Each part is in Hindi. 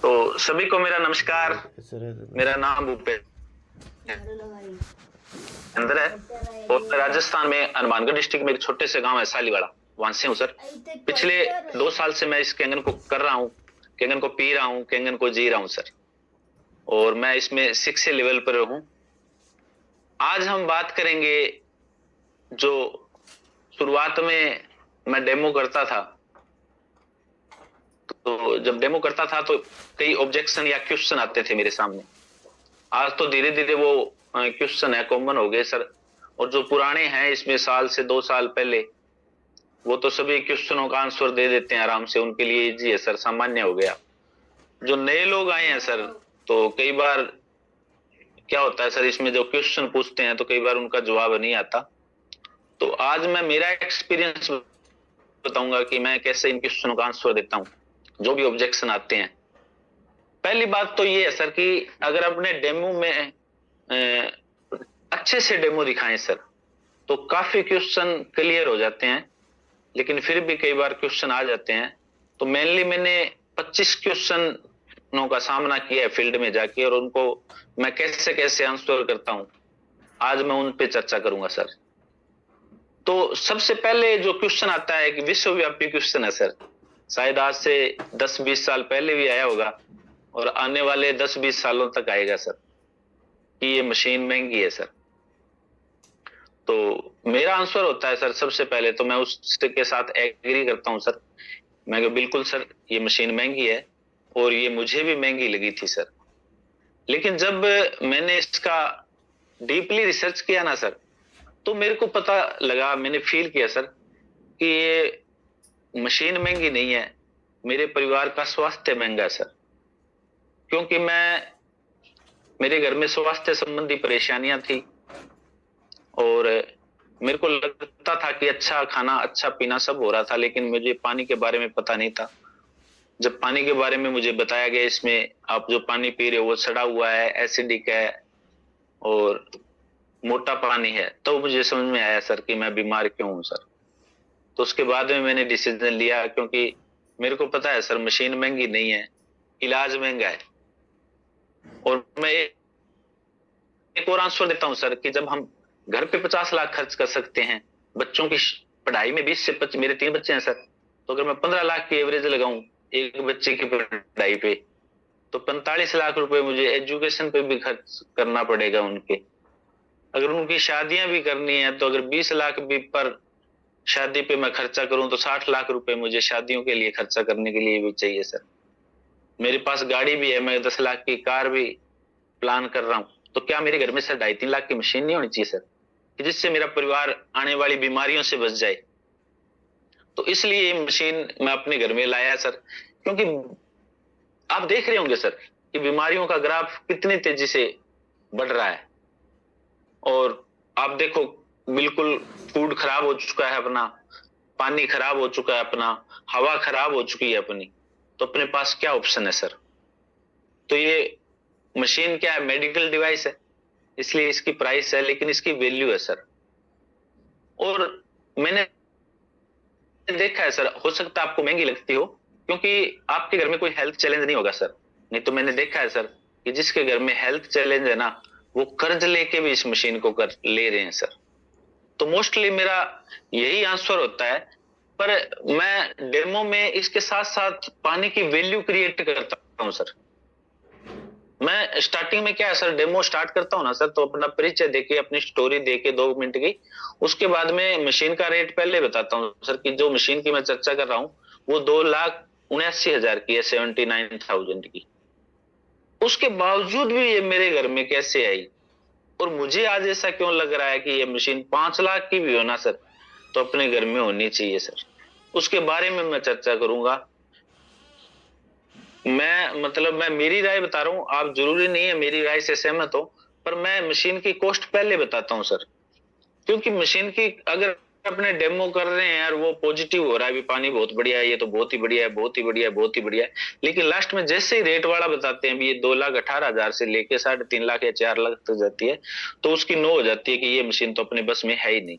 तो सभी को मेरा नमस्कार। मेरा नाम भूपेंद्र है और मैं राजस्थान में हनुमानगढ़ डिस्ट्रिक्ट में एक छोटे से गांव है सालीवाड़ा, वहां से हूँ सर। पिछले 2 साल से मैं इस कैंगन को कर रहा हूँ, कैंगन को पी रहा हूँ, कैंगन को जी रहा हूँ सर। और मैं इसमें 6 लेवल पर हूँ। आज हम बात करेंगे जो शुरुआत में मैं डेमो करता था, तो जब डेमो करता था तो कई ऑब्जेक्शन या क्वेश्चन आते थे मेरे सामने। आज तो धीरे धीरे वो क्वेश्चन है कॉमन हो गए सर। और जो पुराने हैं इसमें साल से 2 साल पहले, वो तो सभी क्वेश्चनों का आंसर दे देते हैं आराम से, उनके लिए इजी है सर, सामान्य हो गया। जो नए लोग आए हैं सर, तो कई बार क्या होता है सर, इसमें जो क्वेश्चन पूछते हैं तो कई बार उनका जवाब नहीं आता। तो आज मैं मेरा एक्सपीरियंस बताऊंगा कि मैं कैसे इन क्वेश्चनों का आंसर देता हूँ जो भी ऑब्जेक्शन आते हैं। पहली बात तो ये है सर कि अगर अपने डेमो में अच्छे से डेमो दिखाएं सर, तो काफी क्वेश्चन क्लियर हो जाते हैं। लेकिन फिर भी कई बार क्वेश्चन आ जाते हैं, तो मेनली मैंने 25 क्वेश्चनों का सामना किया है फील्ड में जाके, और उनको मैं कैसे कैसे आंसर करता हूं, आज मैं उन पे चर्चा करूंगा सर। तो सबसे पहले जो क्वेश्चन आता है कि विश्वव्यापी क्वेश्चन है सर, शायद आज से 10-20 साल पहले भी आया होगा और आने वाले 10-20 सालों तक आएगा सर, कि ये मशीन महंगी है सर। तो मेरा आंसर होता है सर, सबसे पहले तो मैं उसके साथ एग्री करता हूं सर। मैं बिल्कुल सर, ये मशीन महंगी है और ये मुझे भी महंगी लगी थी सर। लेकिन जब मैंने इसका डीपली रिसर्च किया ना सर, तो मेरे को पता लगा, मैंने फील किया सर कि ये मशीन महंगी नहीं है, मेरे परिवार का स्वास्थ्य महंगा है सर। क्योंकि मेरे घर में स्वास्थ्य संबंधी परेशानियां थी और मेरे को लगता था कि अच्छा खाना अच्छा पीना सब हो रहा था, लेकिन मुझे पानी के बारे में पता नहीं था। जब पानी के बारे में मुझे बताया गया, इसमें आप जो पानी पी रहे हो वो सड़ा हुआ है, एसिडिक है और मोटा पानी है, तो मुझे समझ में आया सर कि मैं बीमार क्यों हूं सर। तो उसके बाद में मैंने डिसीजन लिया, क्योंकि मेरे को पता है सर मशीन महंगी नहीं है, इलाज महंगा है। और मैं एक और आंसर देता हूं सर कि जब हम घर पे 50 लाख खर्च कर सकते हैं, बच्चों की पढ़ाई में 20 से 25, मेरे 3 बच्चे हैं सर, तो अगर मैं 15 लाख की एवरेज लगाऊं एक बच्चे की पढ़ाई पे, तो 45 लाख रुपए मुझे एजुकेशन पे भी खर्च करना पड़ेगा उनके। अगर उनकी शादियां भी करनी है तो अगर 20 लाख भी पर शादी पे मैं खर्चा करूं, तो 60 लाख रुपए मुझे शादियों के लिए खर्चा करने के लिए भी चाहिए सर। मेरे पास गाड़ी भी है, मैं 10 लाख की कार भी प्लान कर रहा हूं। तो क्या मेरे घर में सर 2.5-3 लाख की मशीन नहीं होनी चाहिए सर, कि जिससे मेरा परिवार आने वाली बीमारियों से बच जाए? तो इसलिए ये मशीन मैं अपने घर में लाया सर। क्योंकि आप देख रहे होंगे सर कि बीमारियों का ग्राफ कितनी तेजी से बढ़ रहा है। और आप देखो, बिल्कुल फूड खराब हो चुका है अपना, पानी खराब हो चुका है अपना, हवा खराब हो चुकी है अपनी, तो अपने पास क्या ऑप्शन है सर? तो ये मशीन क्या है, मेडिकल डिवाइस है, इसलिए इसकी प्राइस है, लेकिन इसकी वैल्यू है सर। और मैंने देखा है सर, हो सकता है आपको महंगी लगती हो क्योंकि आपके घर में कोई हेल्थ चैलेंज नहीं होगा सर। नहीं तो मैंने देखा है सर कि जिसके घर में हेल्थ चैलेंज है ना, वो कर्ज लेके भी इस मशीन को कर ले रहे हैं सर। तो मोस्टली मेरा यही आंसर होता है। पर मैं डेमो में इसके साथ साथ पानी की वैल्यू क्रिएट करता हूं सर। मैं स्टार्टिंग में क्या है सर, डेमो स्टार्ट करता हूं ना सर, तो अपना परिचय देके, अपनी स्टोरी देके 2 मिनट की, उसके बाद में मशीन का रेट पहले बताता हूं सर कि जो मशीन की मैं चर्चा कर रहा हूं वो 2,79,000 की है, 79,000 की। उसके बावजूद भी ये मेरे घर में कैसे आई, और मुझे आज ऐसा क्यों लग रहा है कि ये मशीन 5 लाख की भी हो ना सर, तो अपने घर में होनी चाहिए सर। उसके बारे में मैं चर्चा करूंगा। मैं मेरी राय बता रहा हूं, आप जरूरी नहीं है मेरी राय से सहमत हो, पर मैं मशीन की कॉस्ट पहले बताता हूं सर। क्योंकि मशीन की अगर अपने डेमो कर रहे हैं यार, वो पॉजिटिव हो रहा है, भी पानी बहुत बढ़िया है, ये तो बहुत ही बढ़िया है, बहुत ही बढ़िया है, बहुत ही बढ़िया है, लेकिन लास्ट में जैसे ही रेट वाला बताते हैं भी ये 2,18,000 से लेके 3.5 लाख या 4 लाख तक जाती है, तो उसकी नो हो जाती है कि ये मशीन तो अपने बस में है ही नहीं।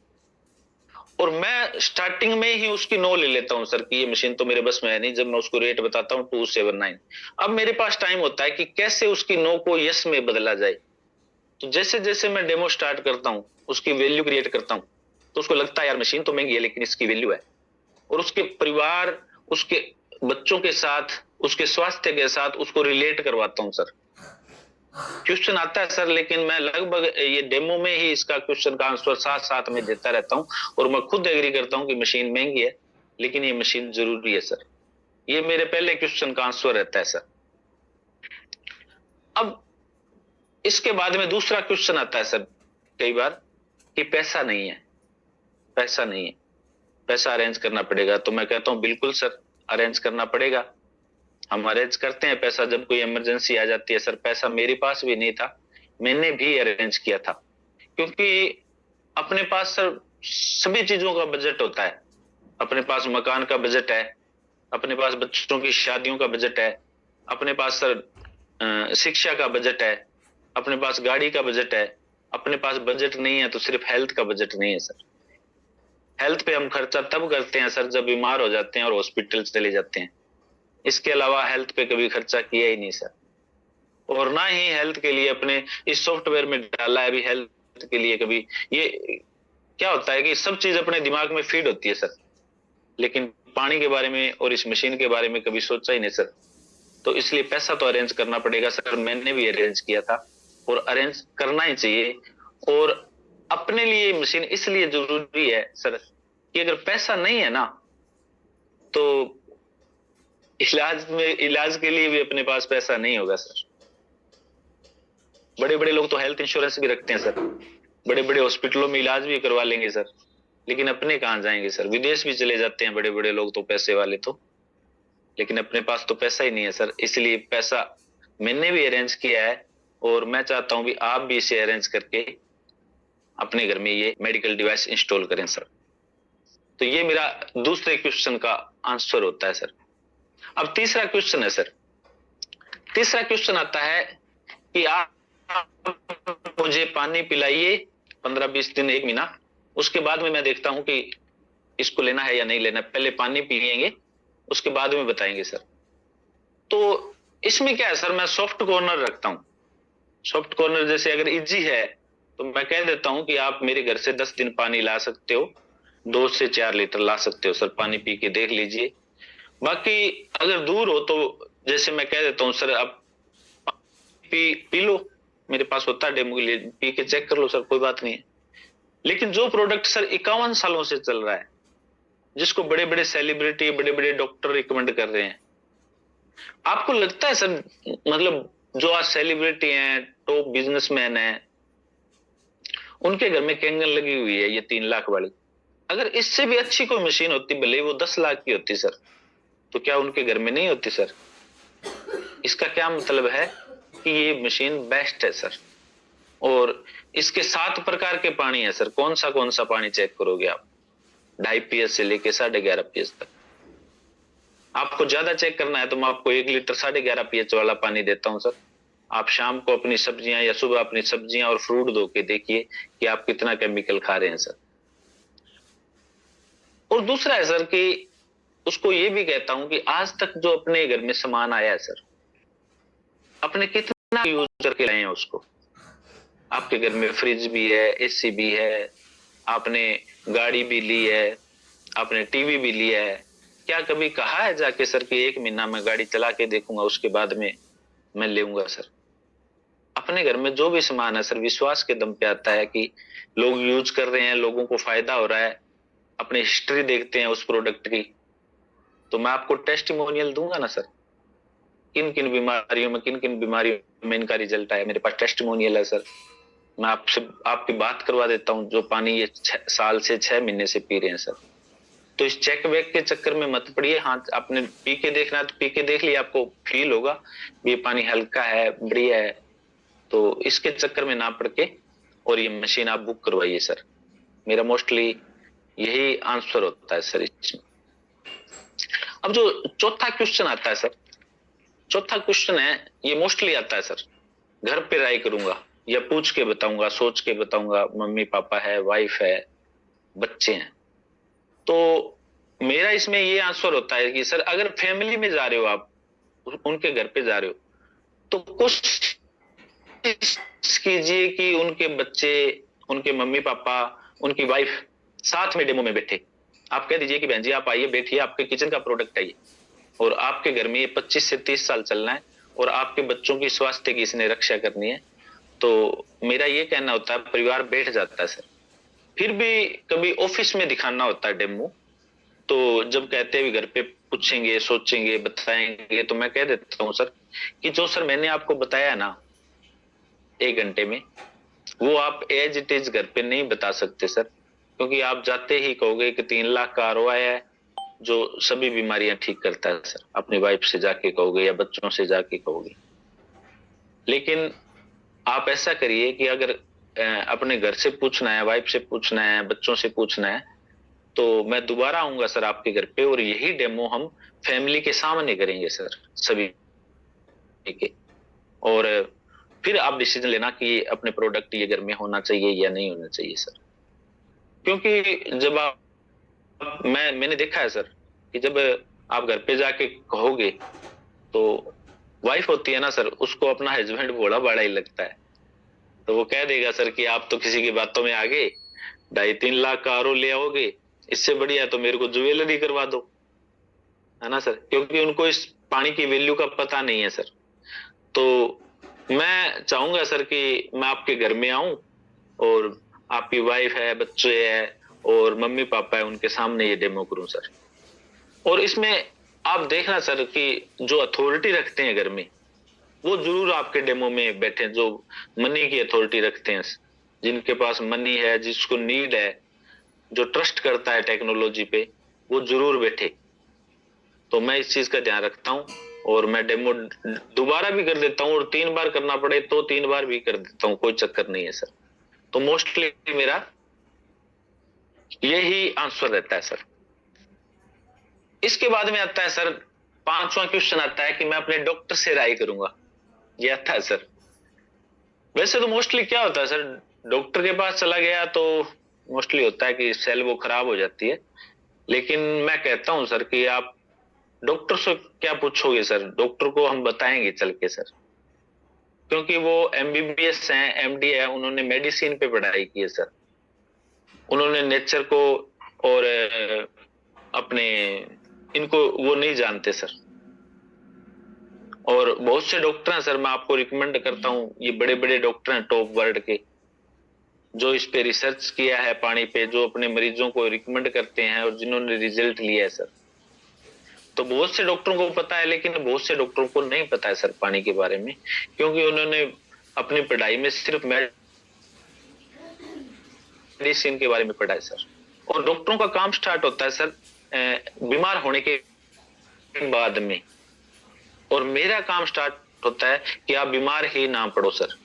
और मैं स्टार्टिंग में ही उसकी नो ले लेता हूं सर कि ये मशीन तो मेरे बस में है नहीं। जब मैं उसको रेट बताता हूँ 279, अब मेरे पास टाइम होता है कि कैसे उसकी नो को यस में बदला जाए। तो जैसे जैसे मैं डेमो स्टार्ट करता हूँ, उसकी वैल्यू क्रिएट करता हूँ, तो उसको लगता है यार मशीन तो महंगी है लेकिन इसकी वैल्यू है। और उसके परिवार, उसके बच्चों के साथ, उसके स्वास्थ्य के साथ उसको रिलेट करवाता हूँ सर। क्वेश्चन आता है सर, लेकिन मैं लगभग ये डेमो में ही इसका क्वेश्चन का आंसर साथ साथ में देता रहता हूँ। और मैं खुद एग्री करता हूँ कि मशीन महंगी है लेकिन ये मशीन जरूरी है सर। ये मेरे पहले क्वेश्चन का आंसर रहता है सर। अब इसके बाद में दूसरा क्वेश्चन आता है सर कई बार कि पैसा नहीं है, पैसा नहीं है, पैसा अरेंज करना पड़ेगा। तो मैं कहता हूँ बिल्कुल सर, अरेंज करना पड़ेगा। हम अरेंज करते हैं पैसा जब कोई इमरजेंसी आ जाती है सर। पैसा मेरे पास भी नहीं था, मैंने भी अरेंज किया था, क्योंकि अपने पास सर सभी चीजों का बजट होता है। अपने पास मकान का बजट है, अपने पास बच्चों की शादियों का बजट है, अपने पास सर शिक्षा का बजट है, अपने पास गाड़ी का बजट है। अपने पास बजट नहीं है तो सिर्फ हेल्थ का बजट नहीं है सर। हेल्थ पे हम खर्चा तब करते हैं सर जब बीमार हो जाते हैं और हॉस्पिटल चले जाते हैं। इसके अलावा हेल्थ पे कभी खर्चा किया ही नहीं सर। और ना ही हेल्थ के लिए अपने इस सॉफ्टवेयर में डाला है अभी हेल्थ के लिए कभी। ये क्या होता है कि सब चीज अपने दिमाग में फीड होती है सर, लेकिन पानी के बारे में और इस मशीन के बारे में कभी सोचा ही नहीं सर। तो इसलिए पैसा तो अरेंज करना पड़ेगा सर। मैंने भी अरेंज किया था और अरेंज करना ही चाहिए। और अपने लिए मशीन इसलिए जरूरी है सर कि अगर पैसा नहीं है ना तो इलाज के लिए भी अपने पास पैसा नहीं होगा सर। बड़े बड़े लोग तो हेल्थ इंश्योरेंस भी रखते हैं सर, बड़े बड़े हॉस्पिटलों में इलाज भी करवा लेंगे सर, लेकिन अपने कहाँ जाएंगे सर। विदेश भी चले जाते हैं बड़े बड़े लोग तो, पैसे वाले तो, लेकिन अपने पास तो पैसा ही नहीं है सर। इसलिए पैसा मैंने भी अरेंज किया है और मैं चाहता हूं भी आप भी इसे अरेंज करके अपने घर में ये मेडिकल डिवाइस इंस्टॉल करें सर। तो ये मेरा दूसरे क्वेश्चन का आंसर होता है सर। अब तीसरा क्वेश्चन है सर। तीसरा क्वेश्चन आता है कि आप मुझे पानी पिलाइए 15-20 दिन, 1 महीना, उसके बाद में मैं देखता हूं कि इसको लेना है या नहीं लेना। पहले पानी पिएंगे उसके बाद में बताएंगे सर। तो इसमें क्या है सर, मैं सॉफ्ट कॉर्नर रखता हूं। सॉफ्ट कॉर्नर जैसे अगर इजी है तो मैं कह देता हूं कि आप मेरे घर से 10 दिन पानी ला सकते हो, 2 से 4 लीटर ला सकते हो सर, पानी पी के देख लीजिए। बाकी अगर दूर हो तो जैसे मैं कह देता हूं सर आप पी लो, मेरे पास होता है डेमो के लिए, पी के चेक कर लो सर, कोई बात नहीं है। लेकिन जो प्रोडक्ट सर 51 सालों से चल रहा है, जिसको बड़े बड़े सेलिब्रिटी, बड़े बड़े डॉक्टर रिकमेंड कर रहे हैं, आपको लगता है सर मतलब जो आज सेलिब्रिटी हैं, टॉप बिजनेसमैन हैं, उनके घर में कैंगन लगी हुई है ये 3 लाख वाली, अगर इससे भी अच्छी कोई मशीन होती, भले वो 10 लाख की होती सर, तो क्या उनके घर में नहीं होती सर? इसका क्या मतलब है कि ये मशीन बेस्ट है सर। और इसके 7 प्रकार के पानी है सर। कौन सा पानी चेक करोगे आप? 2.5 pH से लेके 11.5 pH तक। आपको ज्यादा चेक करना है तो मैं आपको 1 लीटर 11.5 pH वाला पानी देता हूं सर। आप शाम को अपनी सब्जियां या सुबह अपनी सब्जियां और फ्रूट धो के देखिए कि आप कितना केमिकल खा रहे हैं सर। और दूसरा है सर कि उसको ये भी कहता हूं कि आज तक जो अपने घर में सामान आया है सर, अपने कितना यूज करके लाए हैं उसको। आपके घर में फ्रिज भी है, एसी भी है, आपने गाड़ी भी ली है, आपने टीवी भी लिया है। क्या कभी कहा है जाके सर कि 1 महीना मैं गाड़ी चला के देखूंगा उसके बाद में मैं लेऊंगा सर? अपने घर में जो भी सामान है सर, विश्वास के दम पे आता है कि लोग यूज कर रहे हैं, लोगों को फायदा हो रहा है, अपनी हिस्ट्री देखते हैं उस प्रोडक्ट की। तो मैं आपको टेस्टिमोनियल दूंगा ना सर, किन किन बीमारियों में इनका रिजल्ट आया, मेरे पास टेस्टिमोनियल है सर। मैं आपसे आपकी बात करवा देता हूँ, जो पानी ये 6 साल से 6 महीने से पी रहे हैं सर। तो इस चेक बैक के चक्कर में मत पड़िए। हाँ, आपने पी के देखना है तो पी के देख लिया, आपको फील होगा ये पानी हल्का है, बढ़िया है, तो इसके चक्कर में ना पड़ के और ये मशीन आप बुक करवाइए सर। मेरा मोस्टली यही आंसर होता है सर इसमें। अब जो चौथा क्वेश्चन आता है सर, चौथा क्वेश्चन है, ये मोस्टली आता है सर, घर पे राय करूंगा या पूछ के बताऊंगा, सोच के बताऊंगा, मम्मी पापा है, वाइफ है, बच्चे हैं, तो मेरा इसमें ये आंसर होता है कि सर अगर फैमिली में जा रहे हो आप, उनके घर पे जा रहे हो, तो कोशिश कीजिए कि उनके बच्चे, उनके मम्मी पापा, उनकी वाइफ साथ में डेमो में बैठे। आप कह दीजिए कि बहन जी आप आइए, बैठिए, आपके किचन का प्रोडक्ट है ये, और आपके घर में ये 25 से 30 साल चलना है, और आपके बच्चों की स्वास्थ्य की इसने रक्षा करनी है। तो मेरा ये कहना होता है, परिवार बैठ जाता है सर। फिर भी कभी ऑफिस में दिखाना होता है डेमो, तो जब कहते हैं घर पे पूछेंगे, सोचेंगे, बताएंगे, तो मैं कह देता हूँ सर कि जो सर मैंने आपको बताया ना 1 घंटे में, वो आप एज इट इज घर पे नहीं बता सकते सर, क्योंकि आप जाते ही कहोगे कि 3 लाख का आरओआई है जो सभी बीमारियां ठीक करता है सर, अपनी वाइफ से जाके कहोगे या बच्चों से जाके कहोगे। लेकिन आप ऐसा करिए कि अगर अपने घर से पूछना है, वाइफ से पूछना है, बच्चों से पूछना है, तो मैं दोबारा आऊंगा सर आपके घर पे, और यही डेमो हम फैमिली के सामने करेंगे सर, सभी के। और फिर आप डिसीजन लेना कि अपने प्रोडक्ट ये घर में होना चाहिए या नहीं होना चाहिए सर। क्योंकि जब आप, मैंने देखा है सर कि जब आप घर पे जाके कहोगे, तो वाइफ होती है ना सर, उसको अपना हस्बैंड भोला भाला ही लगता है। तो वो कह देगा सर कि आप तो किसी की बातों में आ गए, 2.5-3 लाख का आरओ ले आओगे, इससे बढ़िया तो मेरे को ज्वेलरी करवा दो, है ना सर, क्योंकि उनको इस पानी की वैल्यू का पता नहीं है सर। तो मैं चाहूंगा सर कि मैं आपके घर में आऊं, और आपकी वाइफ है, बच्चे है, और मम्मी पापा है, उनके सामने ये डेमो करूं सर। और इसमें आप देखना सर कि जो अथॉरिटी रखते हैं घर में, वो जरूर आपके डेमो में बैठे, जो मनी की अथॉरिटी रखते हैं, जिनके पास मनी है, जिसको नीड है, जो ट्रस्ट करता है टेक्नोलॉजी पे, वो जरूर बैठे। तो मैं इस चीज का ध्यान रखता हूँ, और मैं डेमो दोबारा भी कर देता हूँ, और 3 बार करना पड़े तो 3 बार भी कर देता हूँ, कोई चक्कर नहीं है सर। तो मोस्टली मेरा यही आंसर रहता है सर। इसके बाद में आता है सर 5वां क्वेश्चन आता है कि मैं अपने डॉक्टर से राय करूंगा, ये आता है सर। वैसे तो मोस्टली क्या होता है सर, डॉक्टर के पास चला गया तो मोस्टली होता है कि सेल वो खराब हो जाती है। लेकिन मैं कहता हूं सर कि आप डॉक्टर से क्या पूछोगे सर, डॉक्टर को हम बताएंगे चल के सर, क्योंकि वो एमबीबीएस हैं, एमडी है, उन्होंने मेडिसिन पे पढ़ाई की है सर। उन्होंने नेचर को और अपने इनको वो नहीं जानते सर। और बहुत से डॉक्टर हैं सर, मैं आपको रिकमेंड करता हूँ, ये बड़े बड़े डॉक्टर हैं टॉप वर्ल्ड के, जो इस पे रिसर्च किया है पानी पे, जो अपने मरीजों को रिकमेंड करते हैं और जिन्होंने रिजल्ट लिया है सर। तो बहुत से डॉक्टरों को पता है, लेकिन बहुत से डॉक्टरों को नहीं पता है सर पानी के बारे में, क्योंकि उन्होंने अपनी पढ़ाई में सिर्फ मेडिसिन के बारे में पढ़ा है सर। और डॉक्टरों का काम स्टार्ट होता है सर बीमार होने के बाद में, और मेरा काम स्टार्ट होता है कि आप बीमार ही ना पड़ो सर।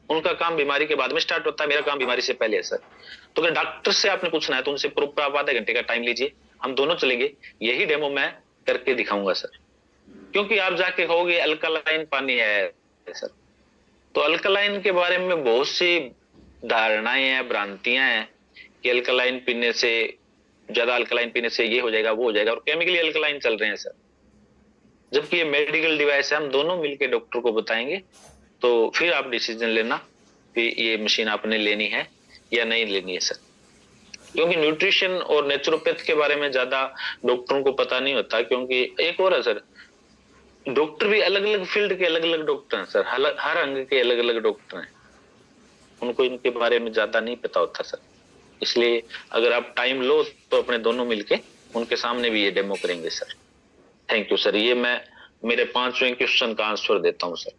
उनका काम बीमारी के बाद में स्टार्ट होता है, मेरा काम बीमारी से पहले है सर। तो अगर डॉक्टर से आपने पूछना है तो उनसे प्रॉपर आप आधे घंटे का टाइम लीजिए, हम दोनों चलेंगे, यही डेमो मैं करके दिखाऊंगा सर। क्योंकि आप जाके कहोगे अल्कलाइन पानी है सर, तो अल्कलाइन के बारे में बहुत सी धारणाएं हैं, भ्रांतियां हैं कि अल्कलाइन पीने से, ज्यादा अल्कलाइन पीने से ये हो जाएगा, वो हो जाएगा, और केमिकली अल्कलाइन चल रहे हैं सर। जबकि ये मेडिकल डिवाइस है, हम दोनों मिलके डॉक्टर को बताएंगे, तो फिर आप डिसीजन लेना कि ये मशीन आपने लेनी है या नहीं लेनी है सर। क्योंकि न्यूट्रिशन और नेचुरोपैथ के बारे में ज्यादा डॉक्टरों को पता नहीं होता, क्योंकि एक और है सर, डॉक्टर भी अलग अलग फील्ड के अलग अलग डॉक्टर हैं सर, हर अंग के अलग अलग डॉक्टर हैं, उनको इनके बारे में ज्यादा नहीं पता होता सर। इसलिए अगर आप टाइम लो तो अपने दोनों मिलके उनके सामने भी ये डेमो करेंगे सर। थैंक यू सर, ये मैं मेरे 5वें क्वेश्चन का आंसर देता हूं सर।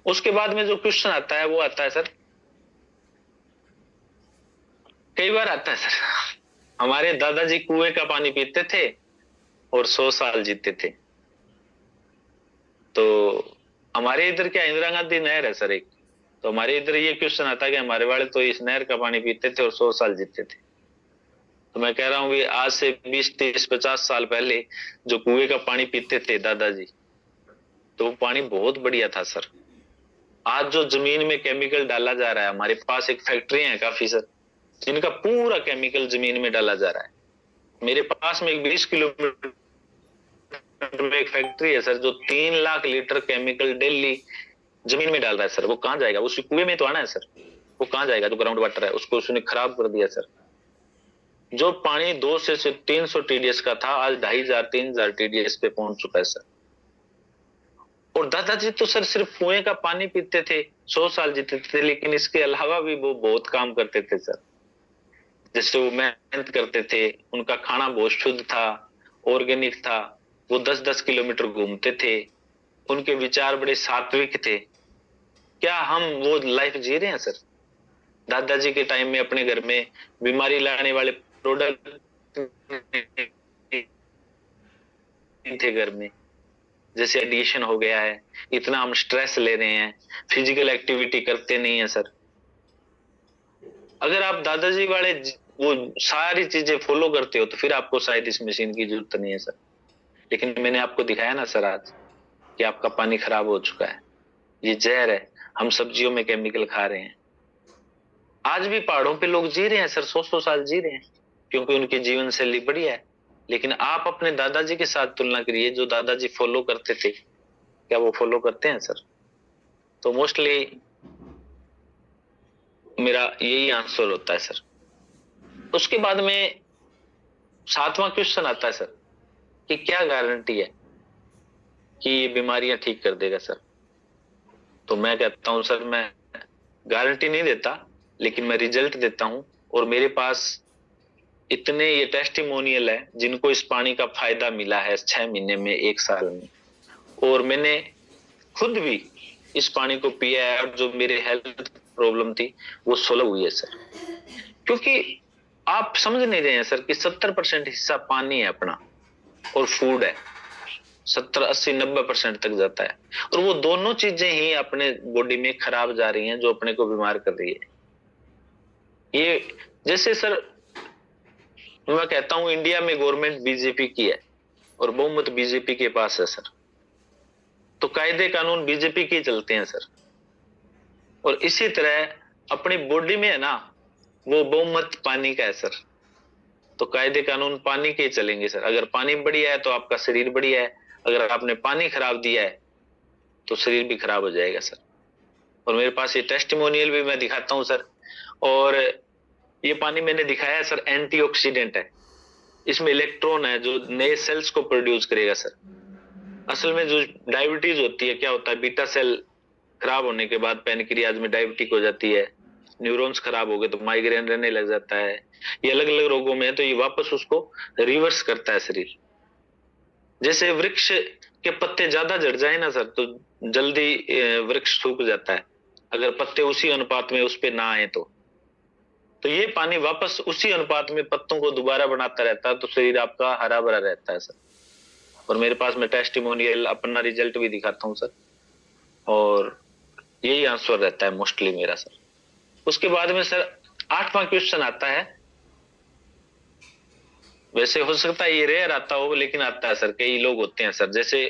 उसके बाद में जो क्वेश्चन आता है वो आता है सर, कई बार आता है सर, हमारे दादाजी कुएं का पानी पीते थे और 100 साल जीते थे। तो हमारे इधर क्या इंदिरा गांधी नहर है सर एक, तो हमारे इधर ये क्वेश्चन आता है कि हमारे वाले तो इस नहर का पानी पीते थे और 100 साल जीते थे। तो मैं कह रहा हूँ कि आज से 20-30-50 साल पहले जो कुएं का पानी पीते थे दादाजी, तो वो पानी बहुत बढ़िया था सर। आज जो जमीन में केमिकल डाला जा रहा है, हमारे पास एक फैक्ट्री है काफी सर, जिनका पूरा केमिकल जमीन में डाला जा रहा है। मेरे पास में एक 20 किलोमीटर में एक फैक्ट्री है सर, जो 3 लाख लीटर केमिकल डेली जमीन में डाल रहा है सर। वो कहाँ जाएगा? उस कुएं में तो आना है सर। वो कहाँ जाएगा? जो ग्राउंड वाटर है उसको उसने खराब कर दिया सर। जो पानी 200 से 300 टीडीएस का था, आज 2500 3000 टीडीएस पे पहुंच चुका है सर। और दादाजी तो सर सिर्फ कुएं का पानी पीते थे, 100 साल जीते थे, लेकिन इसके अलावा भी वो बहुत काम करते थे सर। जैसे वो मेहनत करते थे, उनका खाना बहुत शुद्ध था, ऑर्गेनिक था। वो 10-10 किलोमीटर घूमते थे, उनके विचार बड़े सात्विक थे। क्या हम वो लाइफ जी रहे हैं सर? दादाजी के टाइम में अपने घर में बीमारी लाने वाले प्रोडक्ट थे घर में, जैसे एडिशन हो गया है, इतना हम स्ट्रेस ले रहे हैं, फिजिकल एक्टिविटी करते नहीं है सर। अगर आप दादाजी वाले वो सारी चीजें फॉलो करते हो तो फिर आपको शायद इस मशीन की जरूरत नहीं है सर। लेकिन मैंने आपको दिखाया ना सर आज कि आपका पानी खराब हो चुका है, ये जहर है। हम सब्जियों में केमिकल खा रहे हैं। आज भी पहाड़ों पे लोग जी रहे हैं सर, 100-100 साल जी रहे हैं, क्योंकि उनकी जीवन शैली बढ़िया है। लेकिन आप अपने दादाजी के साथ तुलना करिए, जो दादाजी फॉलो करते थे, क्या वो फॉलो करते हैं सर? तो मोस्टली मेरा यही आंसर होता है सर। उसके बाद में 7वां क्वेश्चन आता है सर कि क्या गारंटी है कि ये बीमारियां ठीक कर देगा सर? तो मैं कहता हूं सर, मैं गारंटी नहीं देता, लेकिन मैं रिजल्ट देता हूं। और मेरे पास इतने ये टेस्टिमोनियल है जिनको इस पानी का फायदा मिला है 6 महीने में, 1 साल में। और मैंने खुद भी इस पानी को पिया है, और जो मेरे हेल्थ प्रॉब्लम थी वो सोल्व हुई है सर। क्योंकि आप समझ नहीं रहे हैं सर कि 70% हिस्सा पानी है अपना, और फूड है 70 80 90% तक जाता है। और वो दोनों चीजें ही अपने बॉडी में खराब जा रही हैं, जो अपने को बीमार कर रही है। ये जैसे सर मैं कहता हूं, इंडिया में गवर्नमेंट बीजेपी की है और बहुमत बीजेपी के पास है सर, तो कायदे कानून बीजेपी के चलते हैं सर। और इसी तरह अपनी बॉडी में है ना, वो बहुमत पानी का है सर, तो कायदे कानून पानी के चलेंगे सर। अगर पानी बढ़िया है तो आपका शरीर बढ़िया है, अगर आपने पानी खराब दिया है तो शरीर भी खराब हो जाएगा सर। और मेरे पास ये टेस्टिमोनियल भी मैं दिखाता हूं सर। और ये पानी मैंने दिखाया है सर, एंटीऑक्सीडेंट है, इसमें इलेक्ट्रॉन है जो नए सेल्स को प्रोड्यूस करेगा सर। असल में जो डायबिटीज होती है, क्या होता है, बीटा सेल खराब होने के बाद पैनक्रियाज में डायबिटिक हो जाती है, न्यूरॉन्स खराब हो गए तो माइग्रेन रहने लग जाता है। ये अलग अलग रोगों में है, तो ये वापस उसको रिवर्स करता है शरीर। जैसे वृक्ष के पत्ते ज्यादा झड़ जाए ना सर, तो जल्दी वृक्ष सूख जाता है, अगर पत्ते उसी अनुपात में उस पे ना आए तो ये पानी वापस उसी अनुपात में पत्तों को दोबारा बनाता रहता है, तो शरीर आपका हरा भरा रहता है सर। और मेरे पास में टेस्टिमोनियल अपना रिजल्ट भी दिखाता हूँ सर, और यही आंसर रहता है मोस्टली मेरा सर। उसके बाद में सर 8वां क्वेश्चन आता है। वैसे हो सकता है ये रेयर आता हो, लेकिन आता है सर। कई लोग होते हैं सर, जैसे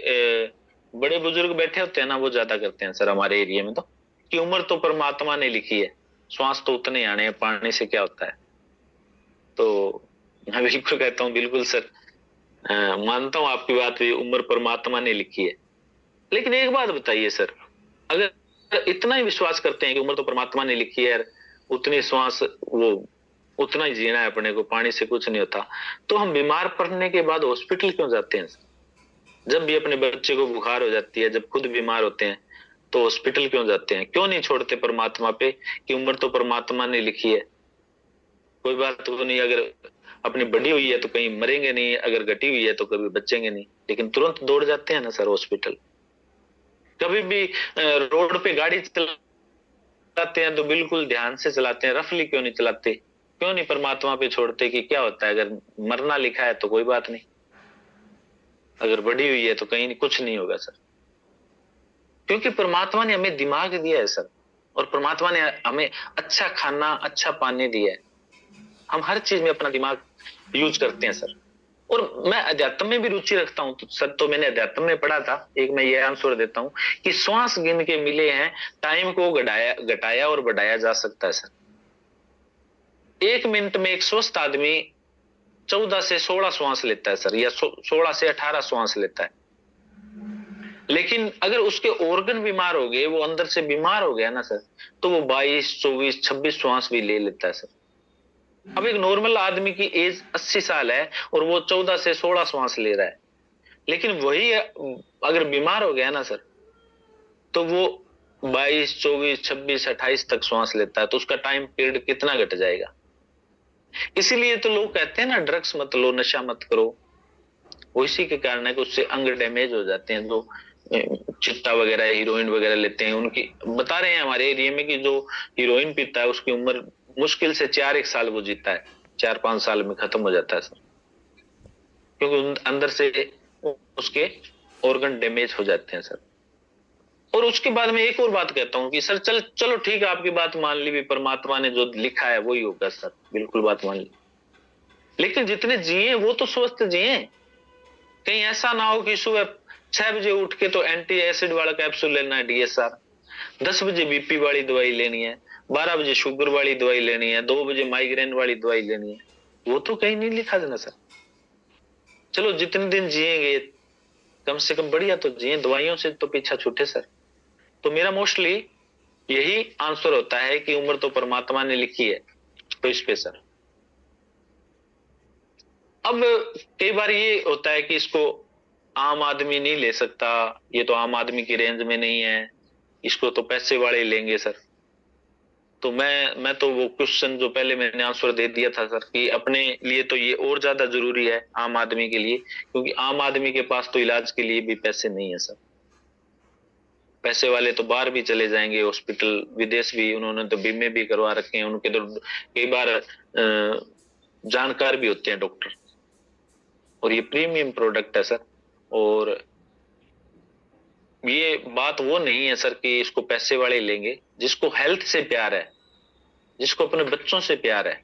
बड़े बुजुर्ग बैठे होते हैं ना, वो ज्यादा करते हैं सर हमारे एरिया में, तो कि उम्र तो परमात्मा ने लिखी है, श्वास तो उतने आने हैं, पानी से क्या होता है। तो मैं बिल्कुल कहता हूँ, बिल्कुल सर, मानता हूँ आपकी बात भी, उम्र परमात्मा ने लिखी है। लेकिन एक बात बताइए सर, अगर इतना ही विश्वास करते हैं कि उम्र तो परमात्मा ने लिखी है, उतनी श्वास वो उतना ही जीना है अपने को, पानी से कुछ नहीं होता, तो हम बीमार पड़ने के बाद हॉस्पिटल क्यों जाते हैं? जब भी अपने बच्चे को बुखार हो जाती है, जब खुद बीमार होते हैं, तो हॉस्पिटल क्यों जाते हैं? क्यों नहीं छोड़ते परमात्मा पे कि उम्र तो परमात्मा ने लिखी है, कोई बात तो नहीं, अगर अपनी बढ़ी हुई है तो कहीं मरेंगे नहीं, अगर घटी हुई है तो कभी बचेंगे नहीं, लेकिन तुरंत दौड़ जाते हैं ना सर हॉस्पिटल। कभी भी रोड पे गाड़ी चलाते हैं तो बिल्कुल ध्यान से चलाते हैं, रफली क्यों नहीं चलाते? क्यों नहीं परमात्मा पे छोड़ते कि क्या होता है, अगर मरना लिखा है तो कोई बात नहीं, अगर बढ़ी हुई है तो कहीं नहीं, कुछ नहीं होगा सर। क्योंकि परमात्मा ने हमें दिमाग दिया है सर, और परमात्मा ने हमें अच्छा खाना अच्छा पानी दिया है। हम हर चीज में अपना दिमाग यूज करते हैं सर। और मैं अध्यात्म में भी रुचि रखता हूं, तो सर तो मैंने अध्यात्म में पढ़ा था, एक मैं ये आंसर देता हूं कि श्वास गिन के मिले हैं, टाइम को घटाया और बढ़ाया जा सकता है सर। 1 मिनट में एक स्वस्थ आदमी 14 से 16 श्वास लेता है सर, या 16 से 18 श्वास लेता है। लेकिन अगर उसके ऑर्गन बीमार हो गए, वो अंदर से बीमार हो गया ना सर, तो वो 22, 24, 26 श्वास भी ले लेता है सर। अब एक नॉर्मल आदमी की एज 80 साल है और वो 14 से 16 श्वास ले रहा है, लेकिन वही अगर बीमार हो गया ना सर, तो वो 22, 24, 26, 28 तक श्वास लेता है, तो उसका टाइम पीरियड कितना घट जाएगा। इसीलिए तो लोग कहते हैं ना, ड्रग्स मत लो, नशा मत करो। वो इसी के कारण है कि उससे अंग डैमेज हो जाते हैं। जो चिट्टा वगैरह, हीरोइन वगैरह लेते हैं, उनकी बता रहे हैं हमारे एरिया में कि जो हीरोइन पीता है उसकी उम्र मुश्किल से 4-1 साल वो जीता है, 4-5 साल में खत्म हो जाता है सर, क्योंकि अंदर से उसके ऑर्गन डैमेज हो जाते हैं सर। और उसके बाद में एक और बात कहता हूँ कि सर चलो ठीक है, आपकी बात मान ली भी, परमात्मा ने जो लिखा है वही होगा सर, बिल्कुल बात मान ली, लेकिन जितने जिए वो तो स्वस्थ जिए। कहीं ऐसा ना हो कि सुबह 6 बजे उठ के तो एंटी एसिड वाला कैप्सूल लेना है, DSR, 10 बजे बीपी वाली दवाई लेनी है, 12 बजे शुगर वाली दवाई लेनी है, 2 बजे माइग्रेन वाली दवाई लेनी है। वो तो कहीं नहीं लिखा देना सर। चलो जितने दिन जिएंगे कम से कम बढ़िया तो जिए, दवाइयों से तो पीछा छूटे सर। तो मेरा मोस्टली यही आंसर होता है कि उम्र तो परमात्मा ने लिखी है, तो इस पे सर। अब कई बार ये होता है कि इसको आम आदमी नहीं ले सकता, ये तो आम आदमी की रेंज में नहीं है, इसको तो पैसे वाले लेंगे सर। तो मैं तो वो क्वेश्चन जो पहले मैंने आंसर दे दिया था सर, कि अपने लिए तो ये और ज्यादा जरूरी है आम आदमी के लिए, क्योंकि आम आदमी के पास तो इलाज के लिए भी पैसे नहीं है सर। पैसे वाले तो बाहर भी चले जाएंगे, हॉस्पिटल विदेश भी, उन्होंने तो बीमे भी करवा रखे हैं, उनके तो कई बार जानकार भी होते हैं डॉक्टर। और ये प्रीमियम प्रोडक्ट है सर। और ये बात वो नहीं है सर कि इसको पैसे वाले लेंगे, जिसको हेल्थ से प्यार है, जिसको अपने बच्चों से प्यार है,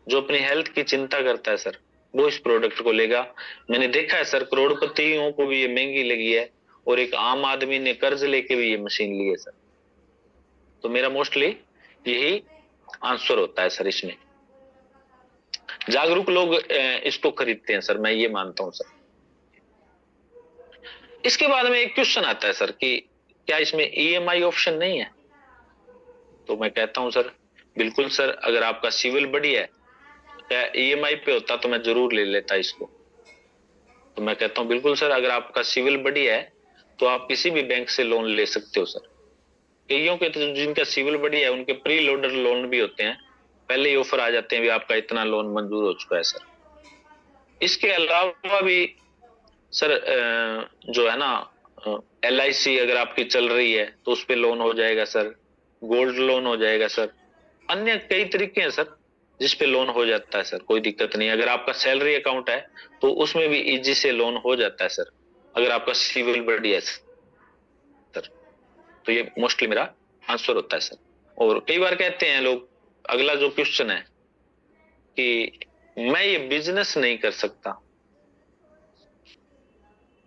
जो अपनी हेल्थ की चिंता करता है सर, वो इस प्रोडक्ट को लेगा। मैंने देखा है सर, करोड़पतियों को भी ये महंगी लगी है, और एक आम आदमी ने कर्ज लेके भी ये मशीन ली है सर। तो मेरा मोस्टली यही आंसर होता है सर इसमें। जागरूक लोग इसको खरीदते हैं सर, मैं ये मानता हूं सर। इसके बाद में एक क्वेश्चन आता है सर कि क्या इसमें EMI ऑप्शन नहीं है। तो मैं कहता हूं सर, बिल्कुल सर, अगर आपका सिविल बढ़िया है, क्या EMI पे होता तो मैं जरूर ले लेता इसको। तो मैं कहता हूं बिल्कुल सर, अगर आपका सिविल बढ़िया है तो आप किसी भी बैंक से लोन ले सकते हो सर। कईयों के तो जिनका सिविल बढ़िया है उनके प्री लोडर लोन भी होते हैं, पहले ही ऑफर आ जाते हैं भी आपका इतना लोन मंजूर हो चुका है सर। इसके अलावा भी सर जो है ना, LIC अगर आपकी चल रही है तो उस पे लोन हो जाएगा सर, गोल्ड लोन हो जाएगा सर, अन्य कई तरीके हैं सर जिस पे लोन हो जाता है सर, कोई दिक्कत नहीं। अगर आपका सैलरी अकाउंट है तो उसमें भी इजी से लोन हो जाता है सर, अगर आपका सिविल बढ़िया है सर। तो ये मोस्टली मेरा आंसर होता है सर। और कई बार कहते हैं लोग, अगला जो क्वेश्चन है कि मैं ये बिजनेस नहीं कर सकता,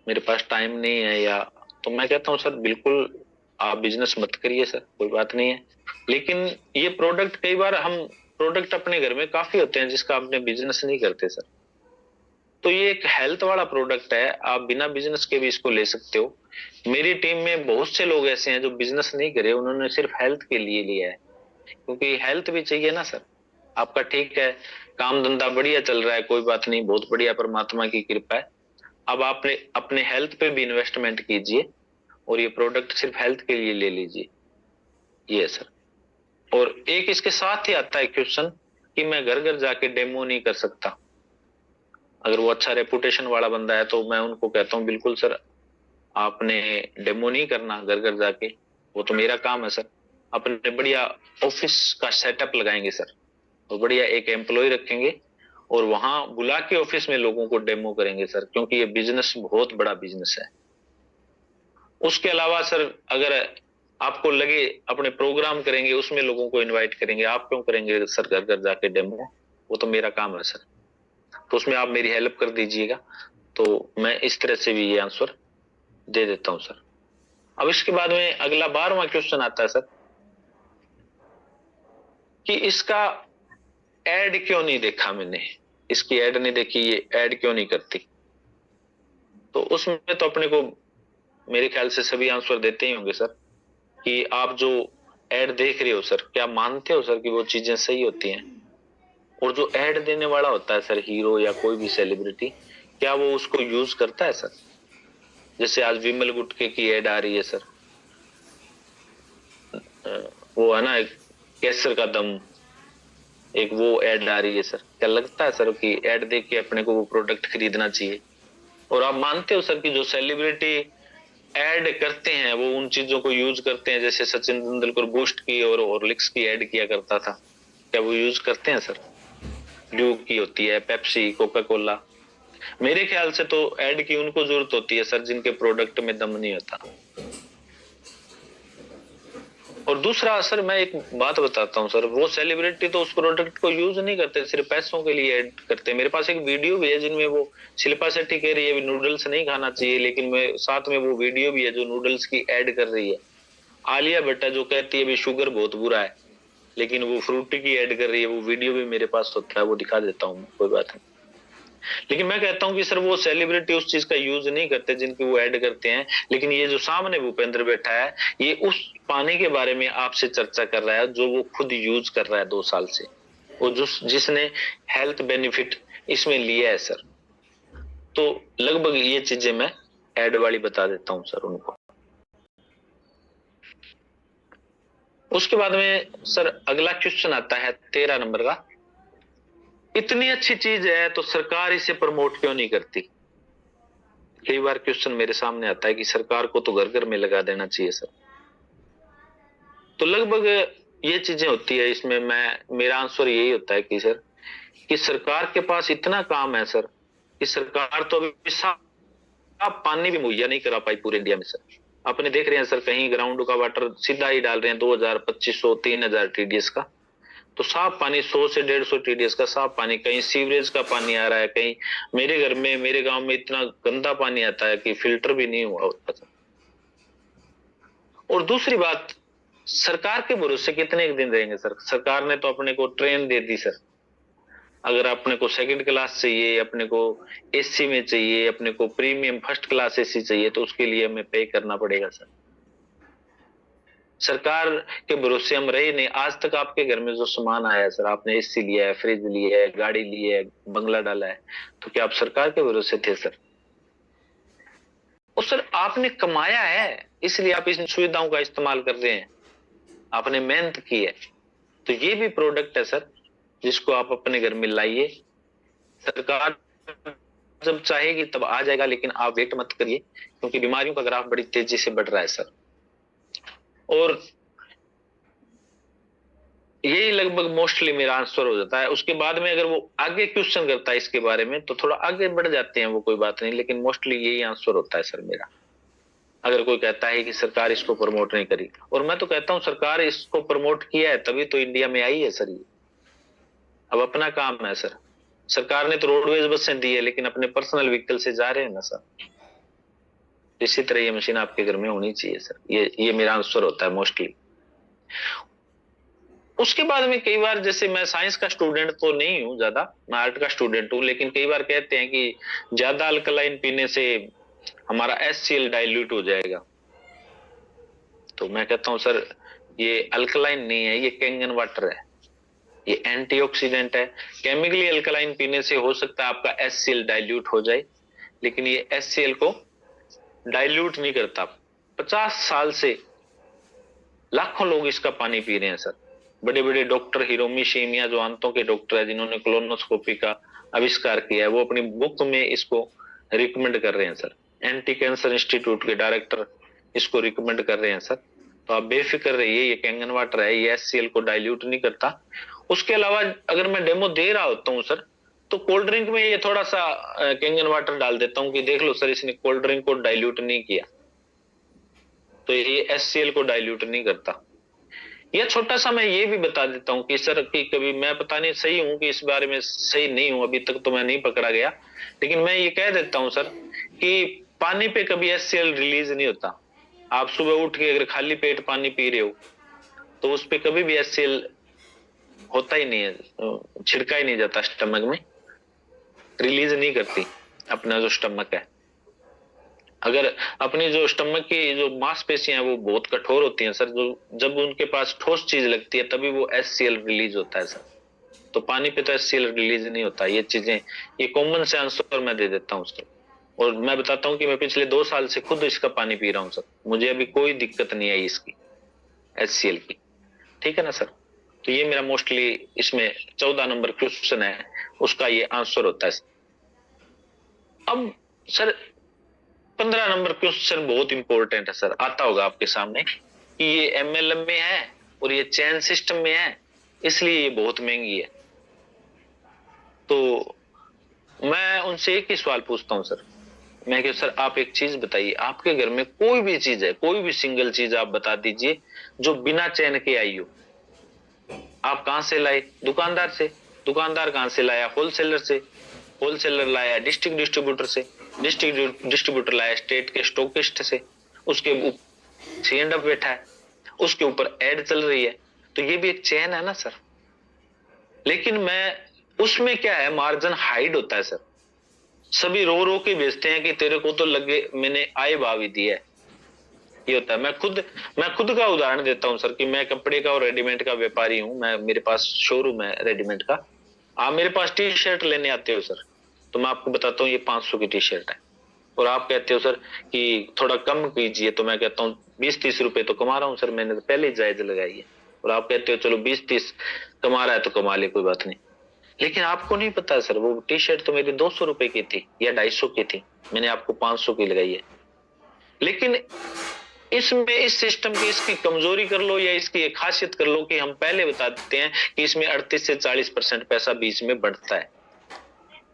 मेरे पास टाइम नहीं है, या तो मैं कहता हूँ सर बिल्कुल आप बिजनेस मत करिए सर, कोई बात नहीं है। लेकिन ये प्रोडक्ट, कई बार हम प्रोडक्ट अपने घर में काफी होते हैं जिसका आपने बिजनेस नहीं करते सर। तो ये एक हेल्थ वाला प्रोडक्ट है, आप बिना बिजनेस के भी इसको ले सकते हो। मेरी टीम में बहुत से लोग ऐसे हैं जो बिजनेस नहीं करे, उन्होंने सिर्फ हेल्थ के लिए लिया है, क्योंकि हेल्थ भी चाहिए ना सर। आपका ठीक है, काम धंधा बढ़िया चल रहा है, कोई बात नहीं, बहुत बढ़िया, परमात्मा की कृपा है। अब आपने अपने हेल्थ पे भी इन्वेस्टमेंट कीजिए, और ये प्रोडक्ट सिर्फ हेल्थ के लिए ले लीजिए, ये है सर। और एक इसके साथ ही आता है क्वेश्चन कि मैं घर घर जाके डेमो नहीं कर सकता। अगर वो अच्छा रेपुटेशन वाला बंदा है तो मैं उनको कहता हूँ बिल्कुल सर, आपने डेमो नहीं करना घर घर जाके, वो तो मेरा काम है सर। अपने बढ़िया ऑफिस का सेटअप लगाएंगे सर, और बढ़िया एक एम्प्लॉय रखेंगे, और वहां बुला के ऑफिस में लोगों को डेमो करेंगे सर, क्योंकि ये बिजनेस बहुत बड़ा बिजनेस है। उसके अलावा सर, अगर आपको लगे अपने प्रोग्राम करेंगे उसमें लोगों को इनवाइट करेंगे, आप क्यों करेंगे सर घर घर जाके डेमो, वो तो मेरा काम है सर। तो उसमें आप मेरी हेल्प कर दीजिएगा। तो मैं इस तरह से भी ये आंसर दे देता हूं सर। अब इसके बाद में अगला 12वां क्वेश्चन आता है सर कि इसका ऐड क्यों नहीं देखा मैंने, इसकी ऐड नहीं देखी, ये ऐड क्यों नहीं करती। तो उसमें तो अपने को मेरे ख्याल से सभी आंसर देते ही होंगे सर, कि आप जो ऐड देख रहे हो सर, क्या मानते हो सर कि वो चीजें सही होती हैं? और जो ऐड देने वाला होता है सर, हीरो या कोई भी सेलिब्रिटी, क्या वो उसको यूज करता है सर? जैसे आज विमल गुटके की ऐड आ रही है सर, वो है ना एक केसर का दम, एक वो ऐड आ रही है सर, क्या लगता है सर कि ऐड देख के अपने को वो प्रोडक्ट खरीदना चाहिए? और आप मानते हो सर कि जो सेलिब्रिटी ऐड करते हैं वो उन चीजों को यूज करते हैं? जैसे सचिन तेंदुलकर बूस्ट की और हॉर्लिक्स की ऐड किया करता था, क्या वो यूज करते हैं सर? ड्यू की होती है, पेप्सी, कोका कोला। मेरे ख्याल से तो ऐड की उनको जरूरत होती है सर जिनके प्रोडक्ट में दम नहीं होता। और दूसरा सर, मैं एक बात बताता हूँ सर, वो सेलिब्रिटी तो उस प्रोडक्ट को यूज नहीं करते, सिर्फ पैसों के लिए ऐड करते हैं। मेरे पास एक वीडियो भी है जिनमें वो शिल्पा शेट्टी कह रही है नूडल्स नहीं खाना चाहिए, लेकिन मैं साथ में वो वीडियो भी है जो नूडल्स की ऐड कर रही है। आलिया भट्ट जो कहती है भी शुगर बहुत बुरा है, लेकिन वो फ्रूटी की ऐड कर रही है। वो वीडियो भी मेरे पास होता है, वो दिखा देता हूँ, कोई बात नहीं। लेकिन मैं कहता हूँ कि सर वो सेलिब्रिटी उस चीज का यूज नहीं करते जिनकी वो ऐड करते हैं, लेकिन ये जो सामने भूपेंद्र बैठा है, ये उस पानी के बारे में आपसे चर्चा कर रहा है जो वो खुद यूज कर रहा है 2 साल से, वो जिसने हेल्थ बेनिफिट इसमें लिया है सर। तो लगभग ये चीजें मैं ऐड वाली बता देता हूँ सर उनको। उसके बाद में सर अगला क्वेश्चन आता है 13 नंबर का, इतनी अच्छी चीज है तो सरकार इसे प्रमोट क्यों नहीं करती? कई बार क्वेश्चन मेरे सामने आता है कि सरकार को तो घर घर में लगा देना चाहिए सर। तो लगभग ये चीजें होती है इसमें, मेरा आंसर यही होता है कि सर, कि सरकार के पास इतना काम है सर, कि सरकार तो अभी साफ पानी भी मुहैया नहीं करा पाई पूरे इंडिया में सर। अपने देख रहे हैं सर, कहीं ग्राउंड का वाटर सीधा ही डाल रहे हैं 2000, 2500, 3000 टीडीएस का। तो साफ पानी 100 से 150 टीडीएस का साफ पानी, कहीं सीवरेज का पानी आ रहा है, कहीं मेरे घर में, मेरे गांव में इतना गंदा पानी आता है कि फिल्टर भी नहीं हुआ होता था। और दूसरी बात, सरकार के भरोसे कितने एक दिन रहेंगे सर? सरकार ने तो अपने को ट्रेन दे दी सर, अगर अपने को सेकंड क्लास चाहिए, अपने को एसी में चाहिए, अपने को प्रीमियम फर्स्ट क्लास एसी चाहिए, तो उसके लिए हमें पे करना पड़ेगा सर। सरकार के भरोसे हम रहे नहीं। आज तक आपके घर में जो सामान आया है सर, आपने एसी लिया है, फ्रिज लिया है, गाड़ी ली है, बंगला डाला है, तो क्या आप सरकार के भरोसे थे सर? और सर आपने कमाया है, इसलिए आप इन सुविधाओं का इस्तेमाल कर रहे हैं, आपने मेहनत की है। तो ये भी प्रोडक्ट है सर जिसको आप अपने घर में लाइए, सरकार जब चाहेगी तब आ जाएगा, लेकिन आप वेट मत करिए, क्योंकि बीमारियों का ग्राफ बड़ी तेजी से बढ़ रहा है सर। और यही लगभग मोस्टली मेरा आंसर हो जाता है। उसके बाद में अगर वो आगे क्वेश्चन करता है इसके बारे में तो थोड़ा आगे बढ़ जाते हैं, वो कोई बात नहीं, लेकिन मोस्टली यही आंसर होता है सर मेरा। अगर कोई कहता है कि सरकार इसको प्रमोट नहीं करी, और मैं तो कहता हूं सरकार इसको प्रमोट किया है तभी तो इंडिया में आई है सर ये। अब अपना काम है सर, सरकार ने तो रोडवेज बसें दी है, लेकिन अपने पर्सनल व्हीकल से जा रहे हैं ना सर। इसी तरह ये मशीन आपके घर में होनी चाहिए सर, ये मेरा आंसर होता है मोस्टली। उसके बाद में कई बार, जैसे मैं साइंस का स्टूडेंट तो नहीं हूं ज्यादा, मैं आर्ट का स्टूडेंट हूं, लेकिन कई बार कहते हैं कि ज्यादा अल्कलाइन पीने से हमारा HCl डाइल्यूट हो जाएगा। तो मैं कहता हूं सर, ये अल्कलाइन नहीं है, ये कैंगन वाटर है, ये एंटीऑक्सीडेंट है। केमिकली अल्कलाइन पीने से हो सकता है आपका HCl डाइल्यूट हो जाए, लेकिन ये HCl को डाइल्यूट नहीं करता। 50 साल से लाखों लोग इसका पानी पी रहे हैं सर। बड़े बड़े डॉक्टर, हिरोमी शेमिया जो आंतों के डॉक्टर है, जिन्होंने कोलोनोस्कोपी का आविष्कार किया है, वो अपनी बुक में इसको रिकमेंड कर रहे हैं सर। एंटी कैंसर इंस्टीट्यूट के डायरेक्टर इसको रिकमेंड कर रहे हैं सर। तो आप बेफिक्र रहिए, ये कैंगन वाटर है, ये HCl को डाइल्यूट नहीं करता। उसके अलावा अगर मैं डेमो दे रहा होता हूँ सर, तो कोल्ड ड्रिंक में ये थोड़ा सा कैंगन वाटर डाल देता हूँ कि देख लो सर, इसने कोल्ड ड्रिंक को डाइल्यूट नहीं किया। तो ये HCl को डाइल्यूट नहीं करता। यह छोटा सा मैं ये भी बता देता हूँ कि सर, कि कभी मैं पता नहीं सही हूं कि इस बारे में सही नहीं हूं, अभी तक तो मैं नहीं पकड़ा गया, लेकिन मैं ये कह देता हूं सर कि पानी पे कभी HCl रिलीज नहीं होता। आप सुबह उठ के अगर खाली पेट पानी पी रहे हो तो उस पे कभी भी HCl होता ही नहीं है, छिड़का ही नहीं जाता स्टमक में, रिलीज नहीं करती अपना जो स्टमक है। अगर अपनी जो स्टमक की जो मांसपेशियां हैं वो बहुत कठोर होती हैं सर, जो जब उनके पास ठोस चीज लगती है तभी वो HCl रिलीज होता है सर। तो पानी पे तो HCl रिलीज नहीं होता। ये चीजें, ये कॉमन से आंसर मैं दे देता हूँ सर। और मैं बताता हूँ कि मैं पिछले 2 साल से खुद इसका पानी पी रहा हूँ सर, मुझे अभी कोई दिक्कत नहीं आई इसकी, HCl की। ठीक है ना सर? तो ये मेरा मोस्टली इसमें 14 नंबर क्वेश्चन है, उसका ये आंसर होता है। अब सर 15 नंबर क्वेश्चन बहुत इंपॉर्टेंट है सर, आता होगा आपके सामने कि ये MLM में है और ये चैन सिस्टम में है, इसलिए ये बहुत महंगी है। तो मैं उनसे एक ही सवाल पूछता हूँ सर, मैं कि सर आप एक चीज बताइए, आपके घर में कोई भी चीज है, कोई भी सिंगल चीज आप बता दीजिए जो बिना चैन के आई हो। आप कहां से लाए? दुकानदार से। दुकानदार कहां से लाया? होलसेलर से। होलसेलर लाया डिस्ट्रिक्ट डिस्ट्रीब्यूटर से। डिस्ट्रिक्ट डिस्ट्रीब्यूटर लाया स्टेट के स्टॉकिस्ट से। उसके ऊपर C&F बैठा है, उसके ऊपर एड चल रही है, तो ये भी एक चेन है ना सर। लेकिन मैं उसमें क्या है, मार्जिन हाइड होता है सर। सभी रो रो के बेचते हैं कि तेरे को तो लगे मैंने आय भाव ही दिया है, ये होता है। मैं खुद का उदाहरण देता हूं सर कि मैं कपड़े का और रेडीमेड का व्यापारी हूं। मैं, मेरे पास शोरूम है रेडीमेड का। आप मेरे पास टी शर्ट लेने आते हो सर, तो मैं आपको बताता हूँ ये 500 की टी शर्ट है, और आप कहते हो सर कि थोड़ा कम कीजिए, तो मैं कहता हूँ 20-30 रुपए तो कमा रहा हूँ सर, मैंने तो पहले ही जायज लगाई है। और आप कहते हो चलो 20-30 कमा रहा है तो कमा ले, कोई बात नहीं। लेकिन आपको नहीं पता सर, वो टी शर्ट तो मेरी 200 रुपए की थी या 250 की थी, मैंने आपको 500 की लगाई है। लेकिन इसमें इस सिस्टम की इसकी कमजोरी कर लो या इसकी एक खासियत कर लो कि हम पहले बता देते हैं कि इसमें 38 से 40% पैसा बीच में बढ़ता है।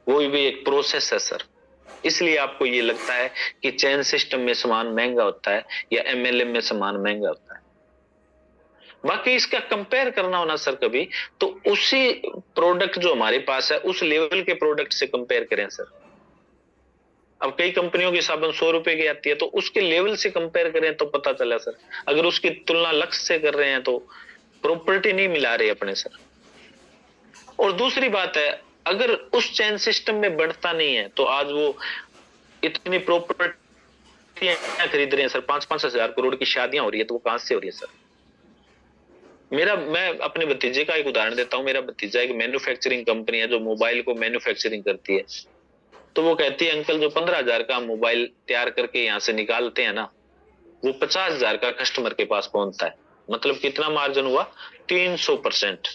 वो भी एक प्रोसेस है सर, इसलिए आपको ये लगता है कि चेन सिस्टम में सामान महंगा होता है या MLM में सामान महंगा होता है। बाकी इसका कंपेयर करना हो ना सर कभी, तो उसी प्रोडक्ट जो हमारे पास है उस लेवल के प्रोडक्ट से कंपेयर करें सर। अब कई कंपनियों की साबुन 100 रुपए की आती है, तो उसके लेवल से कंपेयर करें तो पता चला सर। अगर उसकी तुलना लक्ष्य से कर रहे हैं तो प्रॉपर्टी नहीं मिला रहे अपने सर। और दूसरी बात है, अगर उस चैन सिस्टम में बढ़ता नहीं है तो आज वो इतनी प्रॉपर्टी खरीद रहे हैं सर, 5-5 हजार करोड़ की शादियां हो रही है, तो वो कहां से हो रही है सर? मैं अपने भतीजे का एक उदाहरण देता हूँ। मेरा भतीजा एक मैन्युफैक्चरिंग कंपनी है जो मोबाइल को मैन्युफैक्चरिंग करती है। तो वो कहती है अंकल जो 15,000 का मोबाइल तैयार करके यहाँ से निकालते हैं ना, वो 50,000 का कस्टमर के पास पहुंचता है। मतलब कितना मार्जिन हुआ? 300%।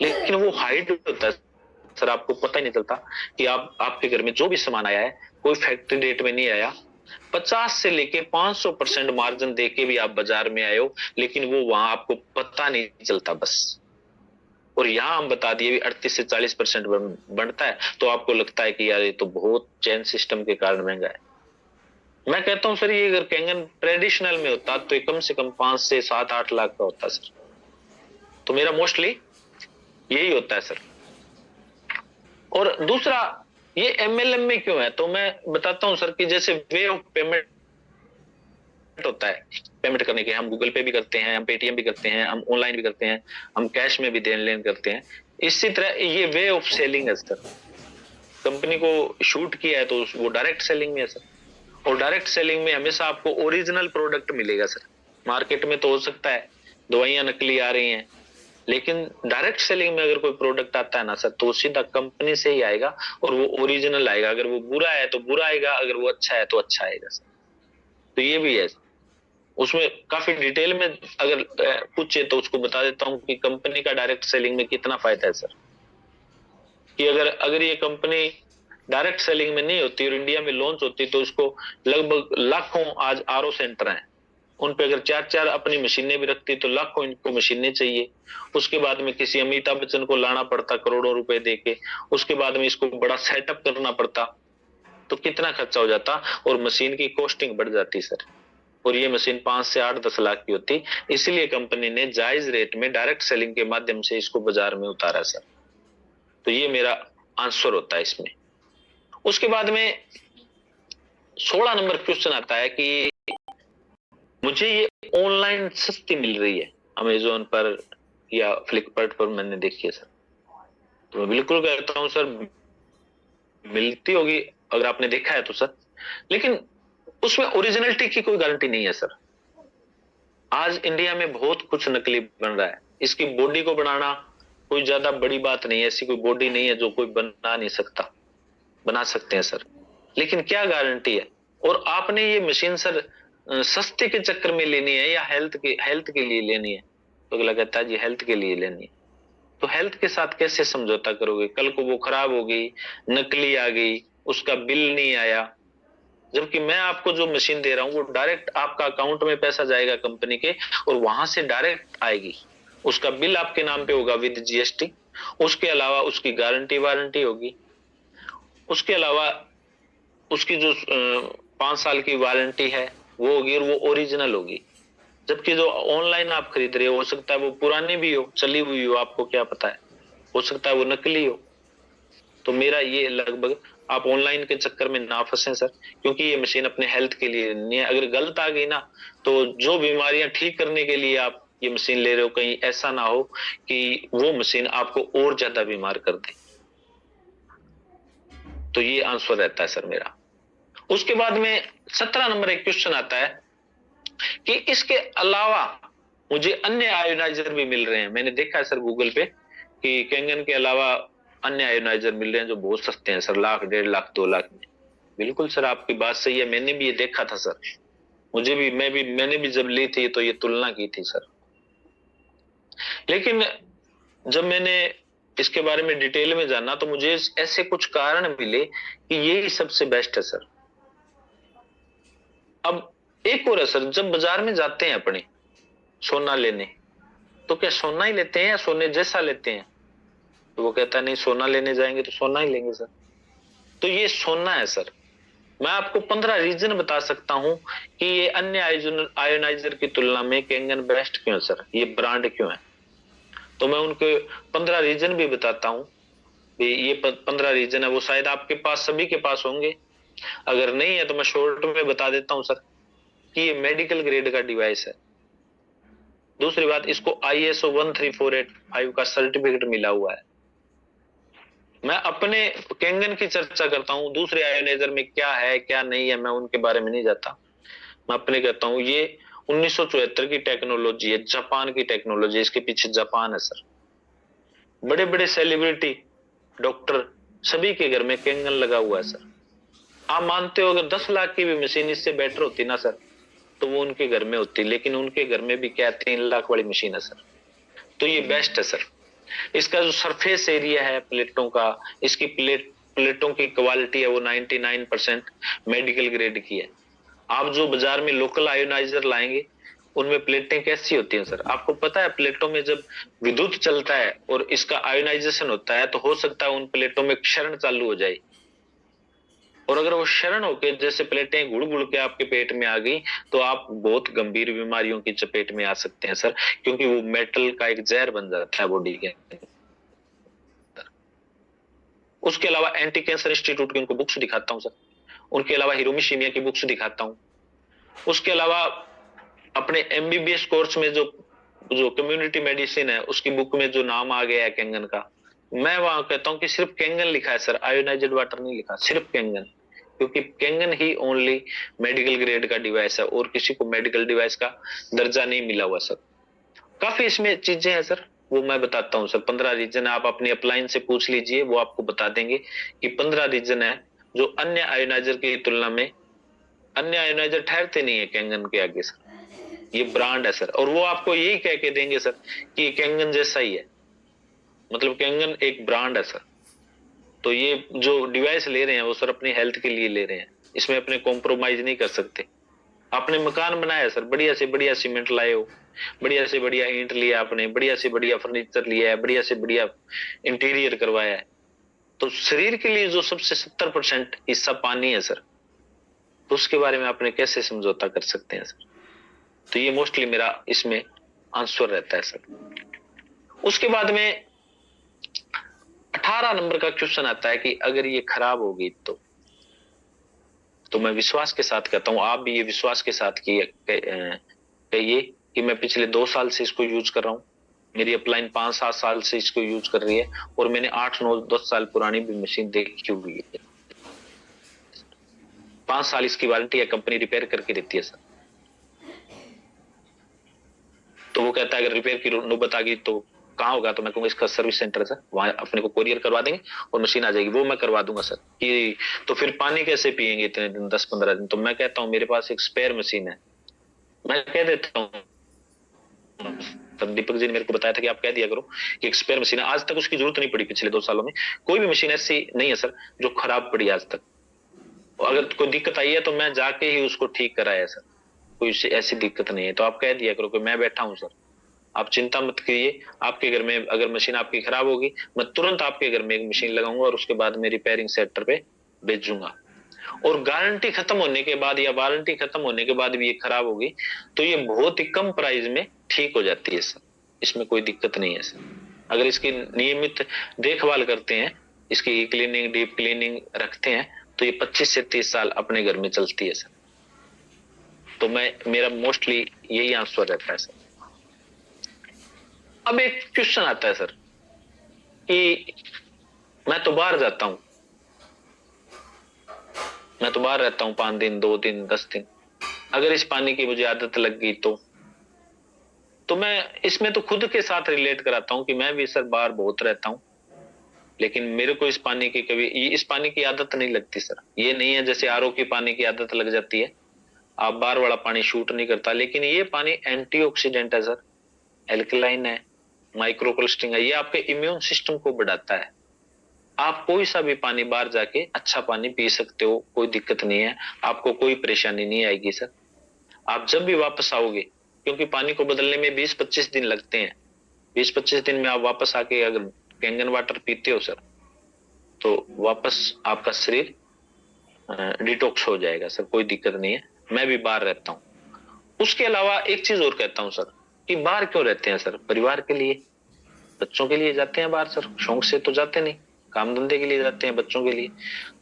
लेकिन वो हाइड होता है सर, आपको पता ही नहीं चलता कि आपके घर में जो भी सामान आया है कोई फैक्ट्री रेट में नहीं आया। 50 से लेके 500% मार्जिन देके भी आप बाजार में आए हो, लेकिन वो वहां आपको पता नहीं चलता बस। और यहाँ हम बता दिए भी 38 से 40% बढ़ता है, तो आपको लगता है कि यार ये तो बहुत चेन सिस्टम के कारण महंगा है। मैं कहता हूँ सर ये अगर कैंगन ट्रेडिशनल में होता तो ये कम से कम 5 से 7-8 लाख का होता सर। तो मेरा मोस्टली यही होता है सर। और दूसरा, ये MLM में क्यों है, तो मैं बताता हूं सर कि जैसे वे ऑफ पेमेंट होता है पेमेंट करने के, हम गूगल पे भी करते हैं, हम पेटीएम भी करते हैं, हम ऑनलाइन भी करते हैं, हम कैश में भी देन लेन करते हैं। इसी तरह ये वे ऑफ सेलिंग है सर। कंपनी को शूट किया है तो वो डायरेक्ट सेलिंग में है सर। और डायरेक्ट सेलिंग में हमेशा आपको ओरिजिनल प्रोडक्ट मिलेगा सर। मार्केट में तो हो सकता है दवाइयां नकली आ रही हैं, लेकिन डायरेक्ट सेलिंग में अगर कोई प्रोडक्ट आता है ना सर, तो वो सीधा कंपनी से ही आएगा और वो ओरिजिनल आएगा। अगर वो बुरा है तो बुरा आएगा, अगर वो अच्छा है तो अच्छा आएगा सर। तो ये भी है उसमें काफी डिटेल में। अगर पूछे तो उसको बता देता हूँ कि कंपनी का डायरेक्ट सेलिंग में कितना फायदा है सर। कि अगर अगर ये कंपनी डायरेक्ट सेलिंग में नहीं होती और इंडिया में लॉन्च होती तो उसको लगभग लाखों आज RO सेंटर हैं, उन पे अगर 4-4 अपनी मशीनें भी रखती तो लाखों इनको मशीनें चाहिए। उसके बाद में किसी अमिताभ बच्चन को लाना पड़ता करोड़ों रुपए देके, उसके बाद में इसको बड़ा सेटअप करना पड़ता, तो कितना खर्चा हो जाता और मशीन की कॉस्टिंग बढ़ जाती सर। और ये मशीन 5 से 8-10 लाख की होती। इसलिए कंपनी ने जायज रेट में डायरेक्ट सेलिंग के माध्यम से इसको बाजार में उतारा सर। तो ये मेरा आंसर होता है इसमें। उसके बाद में 16 नंबर क्वेश्चन आता है कि मुझे ये ऑनलाइन सस्ती मिल रही है, अमेजोन पर, या फ्लिपकार्ट पर मैंने देखी है सर। तो मैं बिल्कुल कहता हूँ सर, मिलती होगी अगर आपने देखा है तो सर, लेकिन उसमें ओरिजिनलिटी की कोई गारंटी नहीं है सर। आज इंडिया में बहुत कुछ नकली बन रहा है। इसकी बॉडी को बनाना कोई ज्यादा बड़ी बात नहीं है, ऐसी कोई बॉडी नहीं है जो कोई बना नहीं सकता, बना सकते हैं सर, लेकिन क्या गारंटी है। और आपने ये मशीन सर सस्ते के चक्कर में लेनी है या हेल्थ के लिए लेनी है, तो अगला कहता है जी हेल्थ के लिए लेनी है। तो हेल्थ के साथ कैसे समझौता करोगे? कल को वो खराब हो गई, नकली आ गई, उसका बिल नहीं आया, जबकि मैं आपको जो मशीन दे रहा हूँ वो डायरेक्ट आपका अकाउंट में पैसा जाएगा कंपनी के, और वहां से डायरेक्ट आएगी, उसका बिल आपके नाम पे होगा विद जीएसटी। उसके अलावा उसकी गारंटी वारंटी होगी, उसके अलावा उसकी जो 5 साल की वारंटी है वो होगी, और वो ओरिजिनल होगी। जबकि जो ऑनलाइन आप खरीद रहे हो सकता है वो पुरानी भी हो, चली हुई हो, आपको क्या पता है, हो सकता है वो नकली हो। तो मेरा ये लगभग, आप ऑनलाइन के चक्कर में ना फंसे सर, क्योंकि ये मशीन अपने हेल्थ के लिए नहीं है। अगर गलत आ गई ना, तो जो बीमारियां ठीक करने के लिए आप ये मशीन ले रहे हो, कहीं ऐसा ना हो कि वो मशीन आपको और ज्यादा बीमार कर दे। तो ये आंसर रहता है सर मेरा। उसके बाद में 17 नंबर एक क्वेश्चन आता है कि इसके अलावा मुझे अन्य आयोनाइजर भी मिल रहे हैं। मैंने देखा है सर गूगल पे कि कैंगन के अलावा अन्य आयोनाइजर मिल रहे हैं जो बहुत सस्ते हैं सर, लाख, 1.5 लाख, 2 लाख में। बिल्कुल सर आपकी बात सही है, मैंने भी ये देखा था सर। मैंने भी जब ली थी तो ये तुलना की थी सर। लेकिन जब मैंने इसके बारे में डिटेल में जाना तो मुझे ऐसे कुछ कारण मिले कि यही सबसे बेस्ट है सर। अब एक और है सर, जब बाजार में जाते हैं अपने सोना लेने, तो क्या सोना ही लेते हैं या सोने जैसा लेते हैं? तो वो कहता है नहीं, सोना लेने जाएंगे तो सोना ही लेंगे सर। तो ये सोना है सर। मैं आपको 15 रीजन बता सकता हूं कि ये अन्य आयोनाइजर की तुलना में कैंगन बेस्ट क्यों है सर, ये ब्रांड क्यों है। तो मैं उनके 15 रीजन भी बताता हूं। ये 15 रीजन है, वो शायद आपके पास, सभी के पास होंगे। अगर नहीं है तो मैं शॉर्ट में बता देता हूं सर कि ये मेडिकल ग्रेड का डिवाइस है। दूसरी बात, इसको ISO 13485 का सर्टिफिकेट मिला हुआ है। मैं अपने कैंगन की चर्चा करता हूं, दूसरे आयोनाइजर में क्या है क्या नहीं है मैं उनके बारे में नहीं जाता। मैं अपने कहता हूं ये 1974 की टेक्नोलॉजी है, जापान की टेक्नोलॉजी, इसके पीछे जापान है सर। बड़े बड़े सेलिब्रिटी, डॉक्टर, सभी के घर में कैंगन लगा हुआ है सर। आप मानते हो अगर 10 लाख की भी मशीन इससे बेटर होती ना सर, तो वो उनके घर में होती, लेकिन उनके घर में भी क्या 3 लाख वाली मशीन है सर। तो ये बेस्ट है सर। इसका जो सरफेस एरिया है प्लेटों का, इसकी प्लेटों की क्वालिटी है वो 99% मेडिकल ग्रेड की है। आप जो बाजार में लोकल आयोनाइजर लाएंगे उनमें प्लेटें कैसी होती हैं सर, आपको पता है? प्लेटों में जब विद्युत चलता है और इसका आयोनाइजेशन होता है तो हो सकता है उन प्लेटों में क्षरण चालू हो जाए, और अगर वो क्षरण होके जैसे प्लेटें गुड़ गुड़ के आपके पेट में आ गई तो आप बहुत गंभीर बीमारियों की चपेट में आ सकते हैं सर, क्योंकि वो मेटल का एक जहर बन जाता है बॉडी के अंदर। उसके अलावा एंटी कैंसर इंस्टीट्यूट की उनको बुक्स दिखाता हूं सर, उनके अलावा हिरोमिशीमिया की बुक्स दिखाता हूं। उसके अलावा अपने MBBS कोर्स में जो जो कम्युनिटी मेडिसिन है उसकी बुक में जो नाम आ गया है कैंगन का, मैं वहां कहता हूं कि सिर्फ कैंगन लिखा है सर, आयोनाइज्ड वाटर नहीं लिखा, सिर्फ कैंगन। क्योंकि कैंगन ही ओनली मेडिकल ग्रेड का डिवाइस है और किसी को मेडिकल डिवाइस का दर्जा नहीं मिला हुआ सर। काफी इसमें चीजें हैं सर, वो मैं बताता हूँ सर। 15 रीजन आप अपने अपलाइन से पूछ लीजिए, वो आपको बता देंगे कि 15 रीजन है जो अन्य आयोनाइजर की तुलना में, अन्य आयोनाइजर ठहरते नहीं है कैंगन के आगे सर। ये ब्रांड है सर, और वो आपको यही कह के देंगे सर कि ये कैंगन जैसा ही है, मतलब कैंगन एक ब्रांड है सर। तो ये जो डिवाइस ले रहे हैं वो सर अपनी हेल्थ के लिए ले रहे हैं, इसमें अपने कॉम्प्रोमाइज नहीं कर सकते। आपने मकान बनाया सर, बढ़िया से बढ़िया सीमेंट लाए हो, बढ़िया से बढ़िया ईंट लिया आपने, बढ़िया से बढ़िया फर्नीचर लिया है, बढ़िया से बढ़िया इंटीरियर करवाया है, तो शरीर के लिए जो सबसे 70% हिस्सा पानी है सर, तो उसके बारे में आपने कैसे समझौता कर सकते हैं सर। तो ये मोस्टली मेरा इसमें आंसर रहता है सर। उसके बाद में 18 नंबर का क्वेश्चन आता है कि अगर ये खराब होगी तो मैं विश्वास के साथ कहता हूं, आप भी ये विश्वास के साथ कहिए कि मैं पिछले 2 साल से इसको यूज कर रहा हूं, मेरी अपलाइन 5-7 साल से इसको यूज कर रही है और मैंने 8-9-10 साल पुरानी भी मशीन देखी हुई है। 5 साल इसकी वारंटी है, कंपनी रिपेयर करके देती है सर। तो वो कहता है अगर रिपेयर की नौबत आ गई तो कहाँ होगा, तो मैं कहूंगा इसका सर्विस सेंटर है सर, वहां अपने को कोरियर करवा देंगे और मशीन आ जाएगी। वो मैं करवा दूंगा सर। कि तो फिर पानी कैसे पियेंगे इतने दिन, 10-15 दिन? तो मैं कहता हूँ मेरे पास एक स्पेयर मशीन है, मैं कह देता हूँ। तब दीपक जी ने मेरे को बताया था कि आप कह दिया करो कि एक स्पेयर मशीन है। आज तक उसकी जरूरत नहीं पड़ी, पिछले 2 सालों में कोई भी मशीन ऐसी नहीं है सर जो खराब पड़ी आज तक। अगर कोई दिक्कत आई है तो मैं जाके ही उसको ठीक कराया सर, कोई ऐसी दिक्कत नहीं है। तो आप कह दिया करो कि मैं बैठा हूँ सर, आप चिंता मत कीजिए। आपके घर में अगर मशीन आपकी खराब होगी, मैं तुरंत आपके घर में एक मशीन लगाऊंगा और उसके बाद मैं रिपेयरिंग सेंटर पे भेजूंगा। और गारंटी खत्म होने के बाद या वारंटी खत्म होने के बाद भी ये खराब होगी तो ये बहुत ही कम प्राइस में ठीक हो जाती है सर, इसमें कोई दिक्कत नहीं है सर। अगर इसकी नियमित देखभाल करते हैं, इसकी क्लीनिंग, डीप क्लीनिंग रखते हैं, तो ये 25 से 30 साल अपने घर में चलती है सर। तो मेरा मोस्टली यही आंसर रहता है सर। अब एक क्वेश्चन आता है सर कि मैं तो बाहर जाता हूं, मैं तो बाहर रहता हूं 5 दिन, 2 दिन, 10 दिन, अगर इस पानी की मुझे आदत लग गई तो मैं इसमें तो खुद के साथ रिलेट कराता हूं कि मैं भी सर बाहर बहुत रहता हूं, लेकिन मेरे को इस पानी की कभी इस पानी की आदत नहीं लगती सर। ये नहीं है जैसे आरओ की पानी की आदत लग जाती है, आप बाहर वाला पानी शूट नहीं करता, लेकिन ये पानी एंटीऑक्सीडेंट है सर, एल्कलाइन है, माइक्रोक्लस्टिंग है, ये आपके इम्यून सिस्टम को बढ़ाता है। आप कोई सा भी पानी बाहर जाके अच्छा पानी पी सकते हो, कोई दिक्कत नहीं है, आपको कोई परेशानी नहीं आएगी सर। आप जब भी वापस आओगे, क्योंकि पानी को बदलने में 20-25 दिन लगते हैं, 20-25 दिन में आप वापस आके अगर कैंगन वाटर पीते हो सर, तो वापस आपका शरीर डिटॉक्स हो जाएगा सर, कोई दिक्कत नहीं है। मैं भी बाहर रहता हूँ। उसके अलावा एक चीज और कहता हूँ सर, कि बाहर क्यों रहते हैं सर? परिवार के लिए, बच्चों के लिए जाते हैं बाहर सर, शौक से तो जाते नहीं, काम धंधे के लिए जाते हैं, बच्चों के लिए।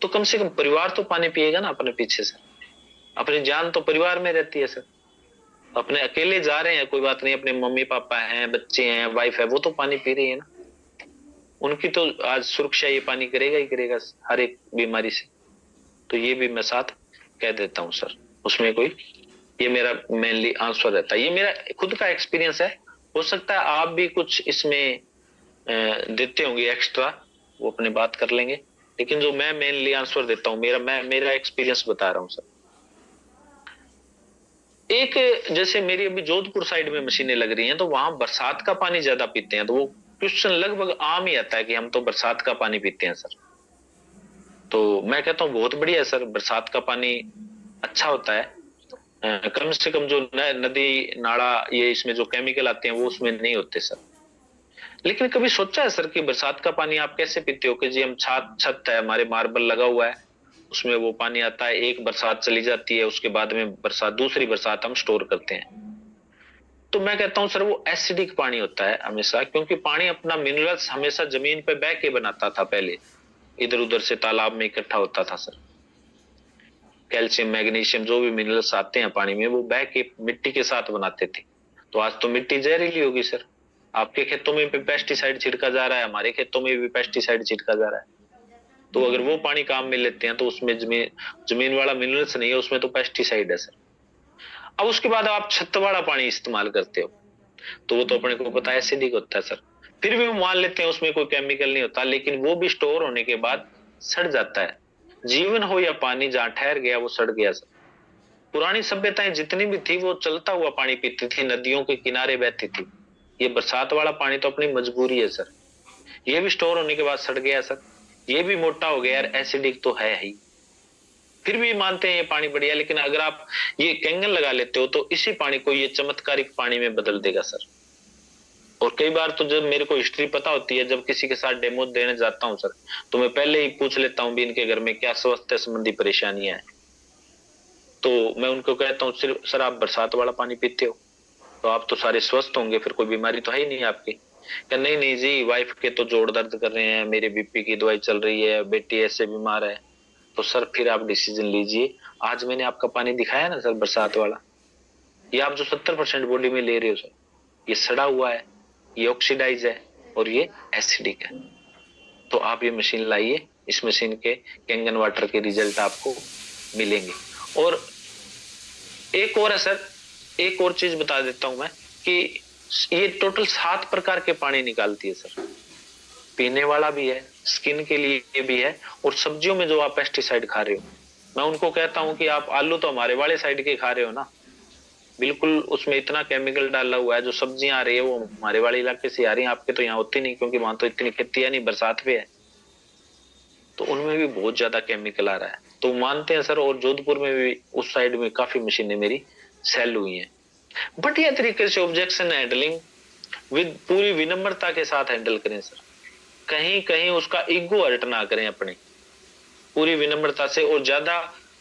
तो कम से कम परिवार तो पानी पिएगा ना अपने पीछे सर, अपनी जान तो परिवार में रहती है सर। अपने अकेले जा रहे हैं कोई बात नहीं, अपने मम्मी पापा हैं, बच्चे हैं, वाइफ है, वो तो पानी पी रही है ना, उनकी तो आज सुरक्षा ये पानी करेगा ही करेगा हर एक बीमारी से। तो ये भी मैं साथ कह देता हूँ सर, उसमें कोई, ये मेरा मेनली आंसर रहता है, ये मेरा खुद का एक्सपीरियंस है। हो सकता है आप भी कुछ इसमें देते होंगे एक्स्ट्रा, वो अपने बात कर लेंगे, लेकिन जो मैं मेनली आंसर देता हूँ, मेरा एक्सपीरियंस बता रहा हूँ सर। एक, जैसे मेरी अभी जोधपुर साइड में मशीनें लग रही हैं, तो वहां बरसात का पानी ज्यादा पीते हैं, तो वो क्वेश्चन लगभग आम ही आता है कि हम तो बरसात का पानी पीते हैं सर। तो मैं कहता हूँ बहुत बढ़िया है सर, बरसात का पानी अच्छा होता है। कम से कम जो नदी नाला ये इसमें जो केमिकल आते हैं वो उसमें नहीं होते सर। लेकिन कभी सोचा है सर कि बरसात का पानी आप कैसे पीते हो? कि जी हम छत है, हमारे मार्बल लगा हुआ है, उसमें वो पानी आता है, एक बरसात चली जाती है, उसके बाद में बरसात, दूसरी बरसात हम स्टोर करते हैं। तो मैं कहता हूँ सर वो एसिडिक पानी होता है हमेशा, क्योंकि पानी अपना मिनरल्स हमेशा जमीन पे बह के बनाता था पहले, इधर उधर से तालाब में इकट्ठा होता था सर। कैल्शियम, मैग्नीशियम, जो भी मिनरल्स आते हैं पानी में वो बह के मिट्टी के साथ बनाते थे। तो आज तो मिट्टी जहरीली होगी सर, आपके खेतों में भी पेस्टिसाइड छिड़का जा रहा है, हमारे खेतों में भी पेस्टिसाइड छिड़का जा रहा है। तो अगर वो पानी काम में लेते हैं तो उसमें जमीन जमीन वाला मिनरल्स नहीं है, उसमें तो पेस्टिसाइड है सर। अब उसके बाद आप छत वाला पानी इस्तेमाल करते हो, तो वो तो अपने को पता है एसिडिक होता है सर। फिर भी वो मान लेते हैं उसमें कोई केमिकल नहीं होता, लेकिन वो भी स्टोर होने के बाद सड़ जाता है। जीवन हो या पानी, जहां ठहर गया वो सड़ गया सर। पुरानी सभ्यताएं जितनी भी थी वो चलता हुआ पानी पीती थी, नदियों के किनारे बहती थी। ये बरसात वाला पानी तो अपनी मजबूरी है सर, ये भी स्टोर होने के बाद सड़ गया सर, ये भी मोटा हो गया यार, एसिडिक तो है ही। फिर भी मानते हैं ये पानी बढ़िया, लेकिन अगर आप ये कैंगन लगा लेते हो तो इसी पानी को ये चमत्कारिक पानी में बदल देगा सर। और कई बार तो जब मेरे को हिस्ट्री पता होती है, जब किसी के साथ डेमो देने जाता हूँ सर, तो मैं पहले ही पूछ लेता हूँ भी इनके घर में क्या स्वास्थ्य संबंधी परेशानियां हैं। तो मैं उनको कहता हूँ सिर्फ सर आप बरसात वाला पानी पीते हो तो आप तो सारे स्वस्थ होंगे, फिर कोई बीमारी तो है ही नहीं आपकी। क्या नहीं नहीं जी, वाइफ के तो जोड़ दर्द कर रहे हैं, मेरे बीपी की दवाई चल रही है, बेटी ऐसे बीमार है। तो सर फिर आप डिसीजन लीजिए। आज मैंने आपका पानी दिखाया ना सर बरसात वाला, ये आप जो 70% बॉडी में ले रहे हो सर, ये सड़ा हुआ है, ये ऑक्सीडाइज है और ये एसिडिक है। तो आप ये मशीन लाइए, इस मशीन के कैंगन वाटर के रिजल्ट आपको मिलेंगे। और एक और है सर, एक और चीज बता देता हूं मैं कि ये टोटल 7 प्रकार के पानी निकालती है सर। पीने वाला भी है, स्किन के लिए भी है, और सब्जियों में जो आप पेस्टिसाइड खा रहे हो, मैं उनको कहता हूं कि आप आलू तो हमारे वाले साइड के खा रहे हो ना, बिल्कुल उसमें इतना केमिकल डाला हुआ है। जो सब्जियां आ रही है वो हमारे वाले इलाके से आ रही है, आपके तो यहाँ होती नहीं, क्योंकि वहां तो इतनी खेती है नहीं, बरसात पे है, तो उनमें भी बहुत ज्यादा केमिकल आ रहा है। तो मानते हैं सर, और जोधपुर में भी उस साइड में काफी मशीनें मेरी सेल हुई हैं। बढ़िया तरीके से ऑब्जेक्शन हैंडलिंग विद पूरी विनम्रता के साथ हैंडल करें सर। कहीं कहीं उसका ईगो हर्ट ना करें अपने, पूरी विनम्रता से। और ज्यादा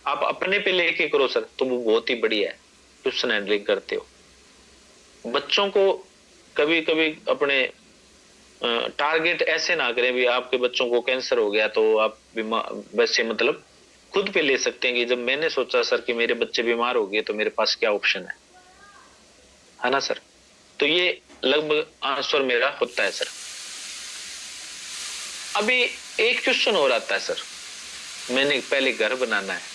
आप अपने पे लेके करो सर, तो वो बहुत ही बढ़िया है। क्वेश्चन हैंडलिंग करते हो बच्चों को, कभी कभी अपने टारगेट ऐसे ना करें भी आपके बच्चों को कैंसर हो गया तो आप बीमार, वैसे मतलब खुद पे ले सकते हैं कि जब मैंने सोचा सर कि मेरे बच्चे बीमार हो गए तो मेरे पास क्या ऑप्शन है ना सर। तो ये लगभग आंसर मेरा होता है सर। अभी एक क्वेश्चन और आता है सर, मैंने पहले घर बनाना है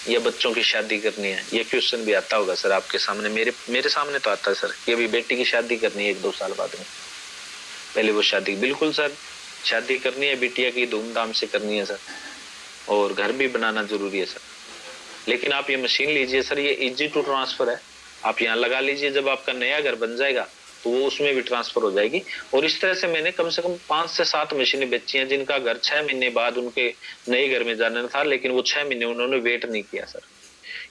या बच्चों की शादी करनी है, ये क्वेश्चन भी आता होगा सर आपके सामने, मेरे सामने तो आता है सर कि अभी बेटी की शादी करनी है 1-2 साल बाद में, पहले वो शादी, बिल्कुल सर, शादी करनी है बिटिया की, धूमधाम से करनी है सर, और घर भी बनाना जरूरी है सर। लेकिन आप ये मशीन लीजिए सर, ये इजी टू ट्रांसफर है, आप यहाँ लगा लीजिए, जब आपका नया घर बन जाएगा तो वो उसमें भी ट्रांसफर हो जाएगी। और इस तरह से मैंने कम से कम 5 से 7 मशीनें बेची हैं जिनका घर 6 महीने बाद उनके नए घर में जाना था, लेकिन वो 6 महीने उन्होंने वेट नहीं किया सर।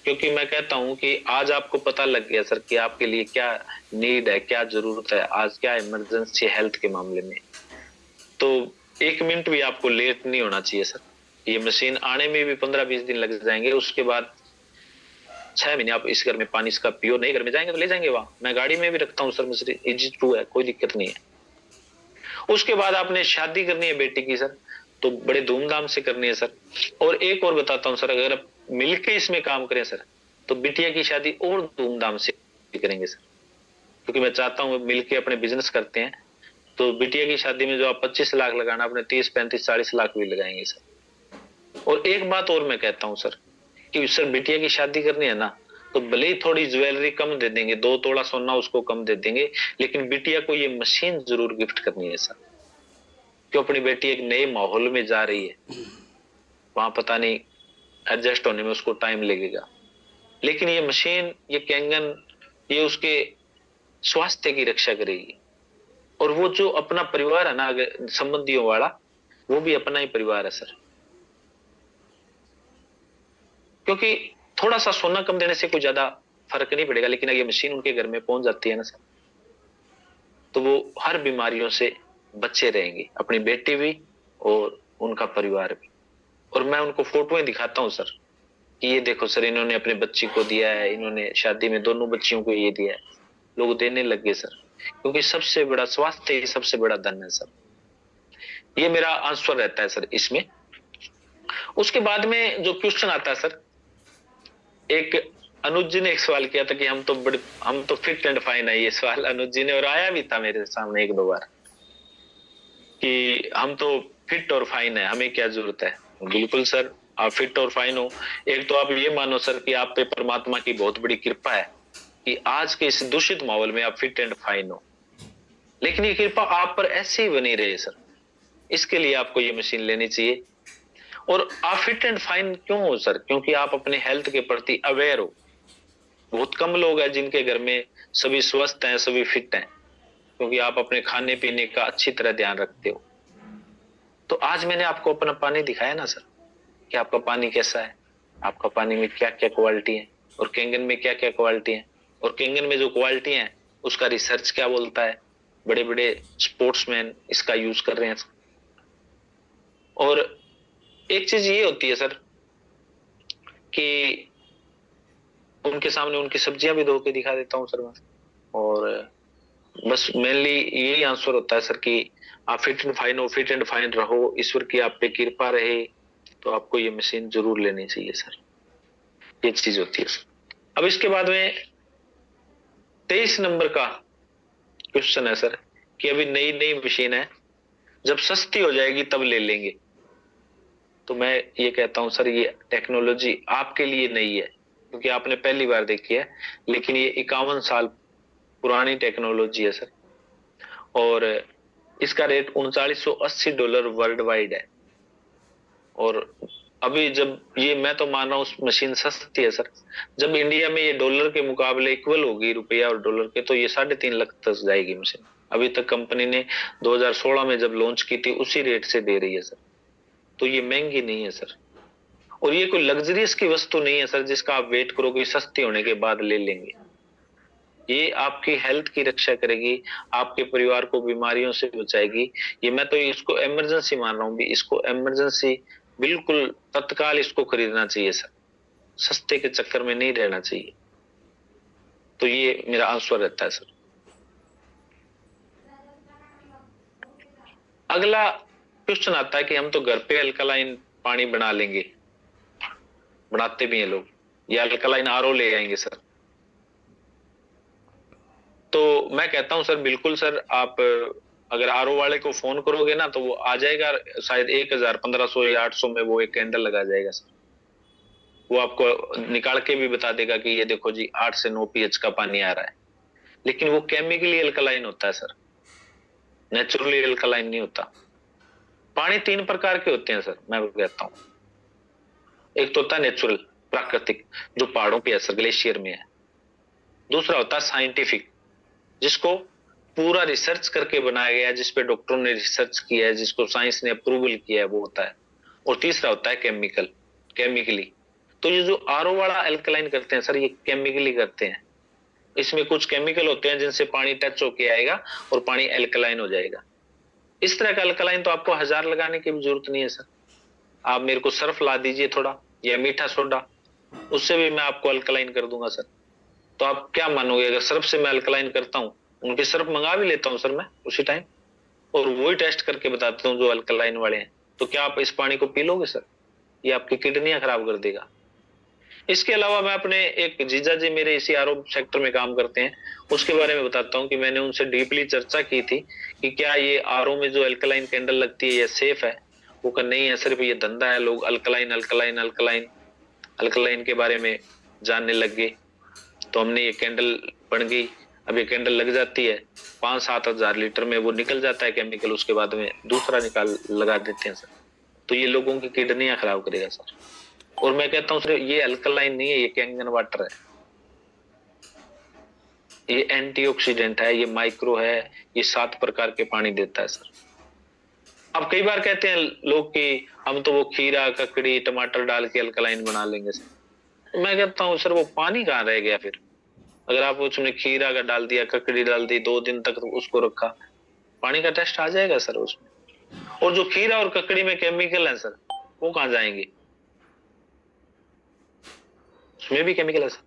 क्योंकि मैं कहता हूं कि आज आपको पता लग गया सर कि आपके लिए क्या नीड है, क्या जरूरत है, आज क्या इमरजेंसी हेल्थ के मामले में, तो 1 मिनट भी आपको लेट नहीं होना चाहिए सर। ये मशीन आने में भी 15-20 दिन लग जाएंगे, उसके बाद 6 महीने आप इस घर में पानी इसका पियो, नए घर में जाएंगे तो ले जाएंगे वहां, मैं गाड़ी में भी रखता हूँ सर मशीन, इजी टू है, कोई दिक्कत नहीं है। उसके बाद आपने शादी करनी है बेटी की सर, तो बड़े धूमधाम से करनी है सर। और एक और बताता हूँ सर, अगर आप मिलके इसमें काम करें सर तो बिटिया की शादी और धूमधाम से करेंगे सर, क्योंकि मैं चाहता हूँ मिलके अपने बिजनेस करते हैं, तो बिटिया की शादी में जो आप 25 लाख लगाना, अपने 30-35-40 लाख भी लगाएंगे सर। और एक बात और मैं कहता हूँ सर कि सर बिटिया की शादी करनी है ना, तो भले ही थोड़ी ज्वेलरी कम दे देंगे, 2 तोला सोना उसको कम दे देंगे, लेकिन बिटिया को ये मशीन जरूर गिफ्ट करनी है सर। क्यों, अपनी बेटी एक नए माहौल में जा रही है, वहां पता नहीं एडजस्ट होने में उसको टाइम लगेगा, लेकिन ये मशीन, ये कैंगन, ये उसके स्वास्थ्य की रक्षा करेगी। और वो जो अपना परिवार है ना संबंधियों वाला, वो भी अपना ही परिवार है सर। क्योंकि थोड़ा सा सोना कम देने से कोई ज्यादा फर्क नहीं पड़ेगा, लेकिन अगर ये मशीन उनके घर में पहुंच जाती है ना सर, तो वो हर बीमारियों से बचे रहेंगे, अपनी बेटी भी और उनका परिवार भी। और मैं उनको फोटोएं दिखाता हूँ सर कि ये देखो सर, इन्होंने अपने बच्ची को दिया है, इन्होंने शादी में दोनों बच्चियों को ये दिया है, लोग देने लग गए सर, क्योंकि सबसे बड़ा स्वास्थ्य ही सबसे बड़ा धन है सर। ये मेरा आंसर रहता है सर इसमें। उसके बाद में जो क्वेश्चन आता है सर, एक अनुज जी ने एक सवाल किया था कि हम तो फिट एंड फाइन है, ये सवाल अनुज जी ने, और आया भी था मेरे सामने 1-2 बार कि हम तो फिट और फाइन है, हमें क्या जरूरत है। बिल्कुल सर, आप फिट और फाइन हो, एक तो आप ये मानो सर कि आप पे परमात्मा की बहुत बड़ी कृपा है कि आज के इस दूषित माहौल में आप फिट एंड फाइन हो, लेकिन ये कृपा आप पर ऐसे ही बनी रहे सर, इसके लिए आपको ये मशीन लेनी चाहिए। और आप फिट एंड फाइन क्यों हो सर, क्योंकि आप अपने हेल्थ के प्रति अवेयर हो। बहुत कम लोग हैं जिनके घर में सभी स्वस्थ हैं, सभी फिट हैं, क्योंकि आप अपने खाने पीने का अच्छी तरह ध्यान रखते हो। तो आज मैंने आपको अपना पानी दिखाया ना सर कि आपका पानी कैसा है, आपका पानी में क्या क्या क्वालिटी है, और कैंगन में क्या क्या क्वालिटी है, और कैंगन में जो क्वालिटी है उसका रिसर्च क्या बोलता है, बड़े बड़े स्पोर्ट्समैन इसका यूज कर रहे हैं। और एक चीज ये होती है सर कि उनके सामने उनकी सब्जियां भी धो के दिखा देता हूँ सर मैं। और बस मेनली यही आंसर होता है सर कि आप फिट एंड फाइन हो, फिट एंड फाइन रहो, ईश्वर की आप पे कृपा रहे, तो आपको ये मशीन जरूर लेनी चाहिए सर। ये चीज होती है सर। अब इसके बाद में 23 नंबर का क्वेश्चन है सर कि अभी नई नई मशीन है, जब सस्ती हो जाएगी तब ले लेंगे। तो मैं ये कहता हूं सर, ये टेक्नोलॉजी आपके लिए नहीं है क्योंकि आपने पहली बार देखी है, लेकिन ये 51 साल पुरानी टेक्नोलॉजी है सर। और इसका रेट $3980 वर्ल्ड वाइड है। और अभी जब ये, मैं तो मान रहा हूँ मशीन सस्ती है सर, जब इंडिया में ये डॉलर के मुकाबले इक्वल होगी, रुपया और डॉलर के, तो ये 3.5 लाख तक जाएगी मशीन। अभी तक कंपनी ने 2016 में जब लॉन्च की थी उसी रेट से दे रही है सर। तो ये महंगी नहीं है सर, और ये कोई लग्जरियस की वस्तु नहीं है सर जिसका आप वेट करो कि सस्ती होने के बाद ले लेंगे। ये आपकी हेल्थ की रक्षा करेगी, आपके परिवार को बीमारियों से बचाएगी। ये मैं तो इसको इमरजेंसी मान रहा हूँ भी, इसको इमरजेंसी बिल्कुल तत्काल इसको खरीदना चाहिए सर, सस्ते के चक्कर में नहीं रहना चाहिए। तो ये मेरा आंसर रहता है सर। अगला क्वेश्चन आता है कि हम तो घर पे अल्कलाइन पानी बना लेंगे, बनाते भी हैं लोग, या अल्कलाइन आरओ ले आएंगे सर। तो मैं कहता हूं सर, बिल्कुल सर, आप अगर आरओ वाले को फोन करोगे ना तो वो आ जाएगा, शायद 1000, 1500 या 800 में वो एक कैंडल लगा जाएगा सर। वो आपको निकाल के भी बता देगा कि ये देखो जी 8 से 9 पीएच का पानी आ रहा है। लेकिन वो केमिकली अल्कलाइन होता है सर, नेचुरली अल्कलाइन नहीं होता। पानी 3 प्रकार के होते हैं सर, मैं कहता हूँ। एक तो होता है नेचुरल, प्राकृतिक, जो पहाड़ों पे असर ग्लेशियर में है। दूसरा होता है साइंटिफिक, जिसको पूरा रिसर्च करके बनाया गया है, जिसपे डॉक्टरों ने रिसर्च किया है, जिसको साइंस ने अप्रूवल किया है, वो होता है। और तीसरा होता है केमिकल, केमिकली। तो ये जो आरओ वाला अल्कलाइन करते हैं सर, ये केमिकली करते हैं। इसमें कुछ केमिकल होते हैं जिनसे पानी टच होके आएगा और पानी अल्कलाइन हो जाएगा। इस तरह का अल्कलाइन तो आपको 1000 लगाने की भी जरूरत नहीं है सर। आप मेरे को सर्फ ला दीजिए थोड़ा, या मीठा सोडा, उससे भी मैं आपको अल्कलाइन कर दूंगा सर। तो आप क्या मानोगे, अगर सर्फ से मैं अल्कलाइन करता हूँ, उनके सर्फ मंगा भी लेता हूँ सर मैं उसी टाइम, और वही टेस्ट करके बताता हूँ जो अल्कलाइन वाले हैं, तो क्या आप इस पानी को पी लोगे सर? ये आपकी किडनियां खराब कर देगा। इसके अलावा मैं अपने एक जीजा जी मेरे इसी आरओ सेक्टर में काम करते हैं, उसके बारे में बताता हूँ कि मैंने उनसे डीपली चर्चा की थी कि क्या ये आरओ में जो अल्कलाइन कैंडल लगती है ये सेफ है। वो कहा नहीं है, सिर्फ ये धंधा है, लोग अल्कलाइन अल्कलाइन अल्कलाइन अल्कलाइन के बारे में जानने लग गए। तो हमने ये कैंडल बन गई। अब ये कैंडल लग जाती है, 5-7 हजार लीटर में वो निकल जाता है केमिकल, उसके बाद में दूसरा निकाल लगा देते हैं सर। तो ये लोगों की किडनियां खराब करेगा सर। और मैं कहता हूँ सर, ये अल्कलाइन नहीं है, ये कैंगन वाटर है, ये एंटीऑक्सीडेंट है, ये माइक्रो है, ये 7 प्रकार के पानी देता है सर। अब कई बार कहते हैं लोग कि हम तो वो खीरा ककड़ी टमाटर डाल के अल्कलाइन बना लेंगे सर। मैं कहता हूँ सर, वो पानी कहाँ रह गया फिर? अगर आप उसमें खीरा का डाल दिया, ककड़ी डाल दी, 2 दिन तक उसको रखा, पानी का टेस्ट आ जाएगा सर उसमें। और जो खीरा और ककड़ी में केमिकल है सर, वो कहाँ जाएंगे? उसमें भी केमिकल है सर।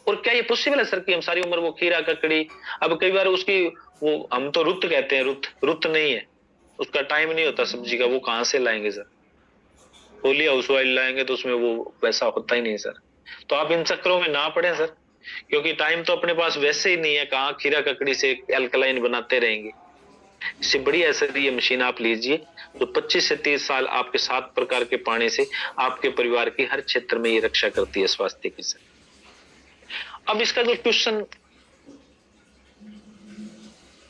और क्या ये पॉसिबल है सर कि हम सारी उम्र वो खीरा ककड़ी, अब कई बार उसकी वो हम तो रुत कहते हैं, रुत रुत नहीं है, उसका टाइम नहीं होता सब्जी का, वो कहाँ से लाएंगे सर? होली हाउस वाइल लाएंगे तो उसमें वो वैसा होता ही नहीं सर। तो आप इन चक्करों में ना पड़े सर, क्योंकि टाइम तो अपने पास वैसे ही नहीं है, कहाँ खीरा ककड़ी से अल्कलाइन बनाते रहेंगे। इससे बढ़िया है सर ये मशीन आप लीजिए, जो 25 से 30 साल आपके 7 प्रकार के पानी से आपके परिवार की हर क्षेत्र में ये रक्षा करती है, स्वास्थ्य की सर। अब इसका जो क्वेश्चन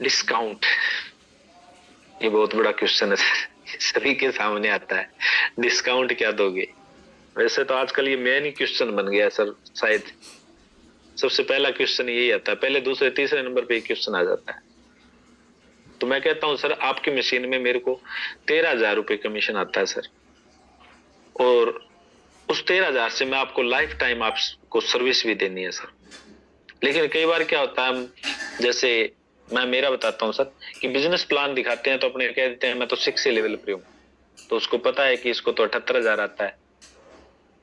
डिस्काउंट, ये बहुत बड़ा क्वेश्चन है सर, सभी के सामने आता है, डिस्काउंट क्या दोगे? वैसे तो आजकल ये मेन ही क्वेश्चन बन गया है सर, शायद सबसे पहला क्वेश्चन यही आता है, पहले दूसरे तीसरे नंबर पे क्वेश्चन आ जाता है। तो मैं कहता हूं सर, आपकी मशीन में मेरे को 13,000 रुपए कमीशन आता है सर, और उस 13,000 से मैं आपको लाइफ टाइम आपको सर्विस भी देनी है सर। लेकिन कई बार क्या होता है, हम जैसे मैं मेरा बताता हूं सर, कि बिजनेस प्लान दिखाते हैं तो अपने कह देते हैं मैं तो 6 लेवल पे हूँ, तो उसको पता है कि इसको तो 78,000 आता है,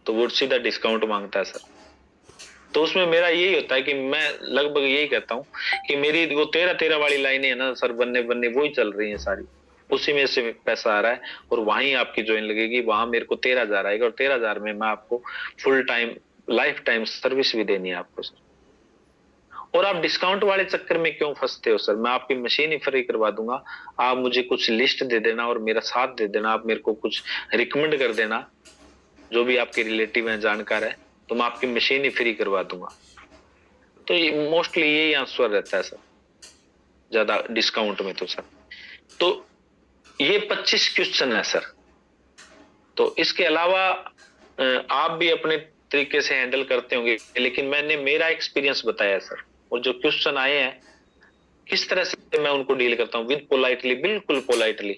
तो वो सीधा डिस्काउंट मांगता है सर। तो उसमें मेरा यही होता है कि मैं लगभग यही कहता हूँ कि मेरी वो 13-13 वाली लाइनें है ना सर, बनने बनने वो ही चल रही है सारी, उसी में से पैसा आ रहा है, और वहीं आपकी ज्वाइन लगेगी, वहां मेरे को 13,000 आएगा, और 13,000 में मैं आपको full time life time service भी देनी है आपको सर। और आप डिस्काउंट वाले चक्कर में क्यों फंसते हो सर? मैं आपकी मशीन ही फ्री करवा दूंगा, आप मुझे कुछ लिस्ट दे देना और मेरा साथ दे देना, आप मेरे को कुछ रिकमेंड कर देना, जो भी आपके रिलेटिव हैं, जानकार है, तो मैं आपकी मशीन ही फ्री करवा दूंगा। तो ये मोस्टली यही आंसर रहता है सर, ज्यादा डिस्काउंट में तो सर। तो ये 25 क्वेश्चन है सर। तो इसके अलावा आप भी अपने तरीके से हैंडल करते होंगे, लेकिन मैंने मेरा एक्सपीरियंस बताया सर, और जो क्वेश्चन आए हैं किस तरह से मैं उनको डील करता हूँ, विद पोलाइटली, बिल्कुल पोलाइटली।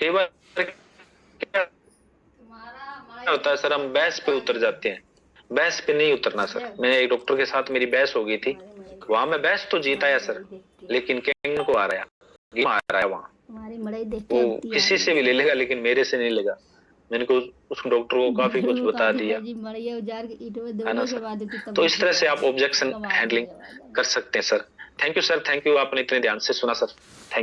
कई बार क्या होता है सर, हम बहस पे उतर जाते हैं, बहस पे नहीं उतरना सर। मैं एक डॉक्टर के साथ मेरी बहस हो गई थी, वहां मैं बहस तो जीता है सर, लेकिन कैंग को आ रहा है, आ रहा है वहां, वो किसी से भी ले लेगा लेकिन मेरे से नहीं लेगा। मैंने को उस डॉक्टर को काफी कुछ बता दिया है ना सर। तो इस तरह से आप ऑब्जेक्शन हैंडलिंग कर सकते हैं sir. Thank you sir, thank you, आपने इतने ध्यान से सुना सर, थैंक यू।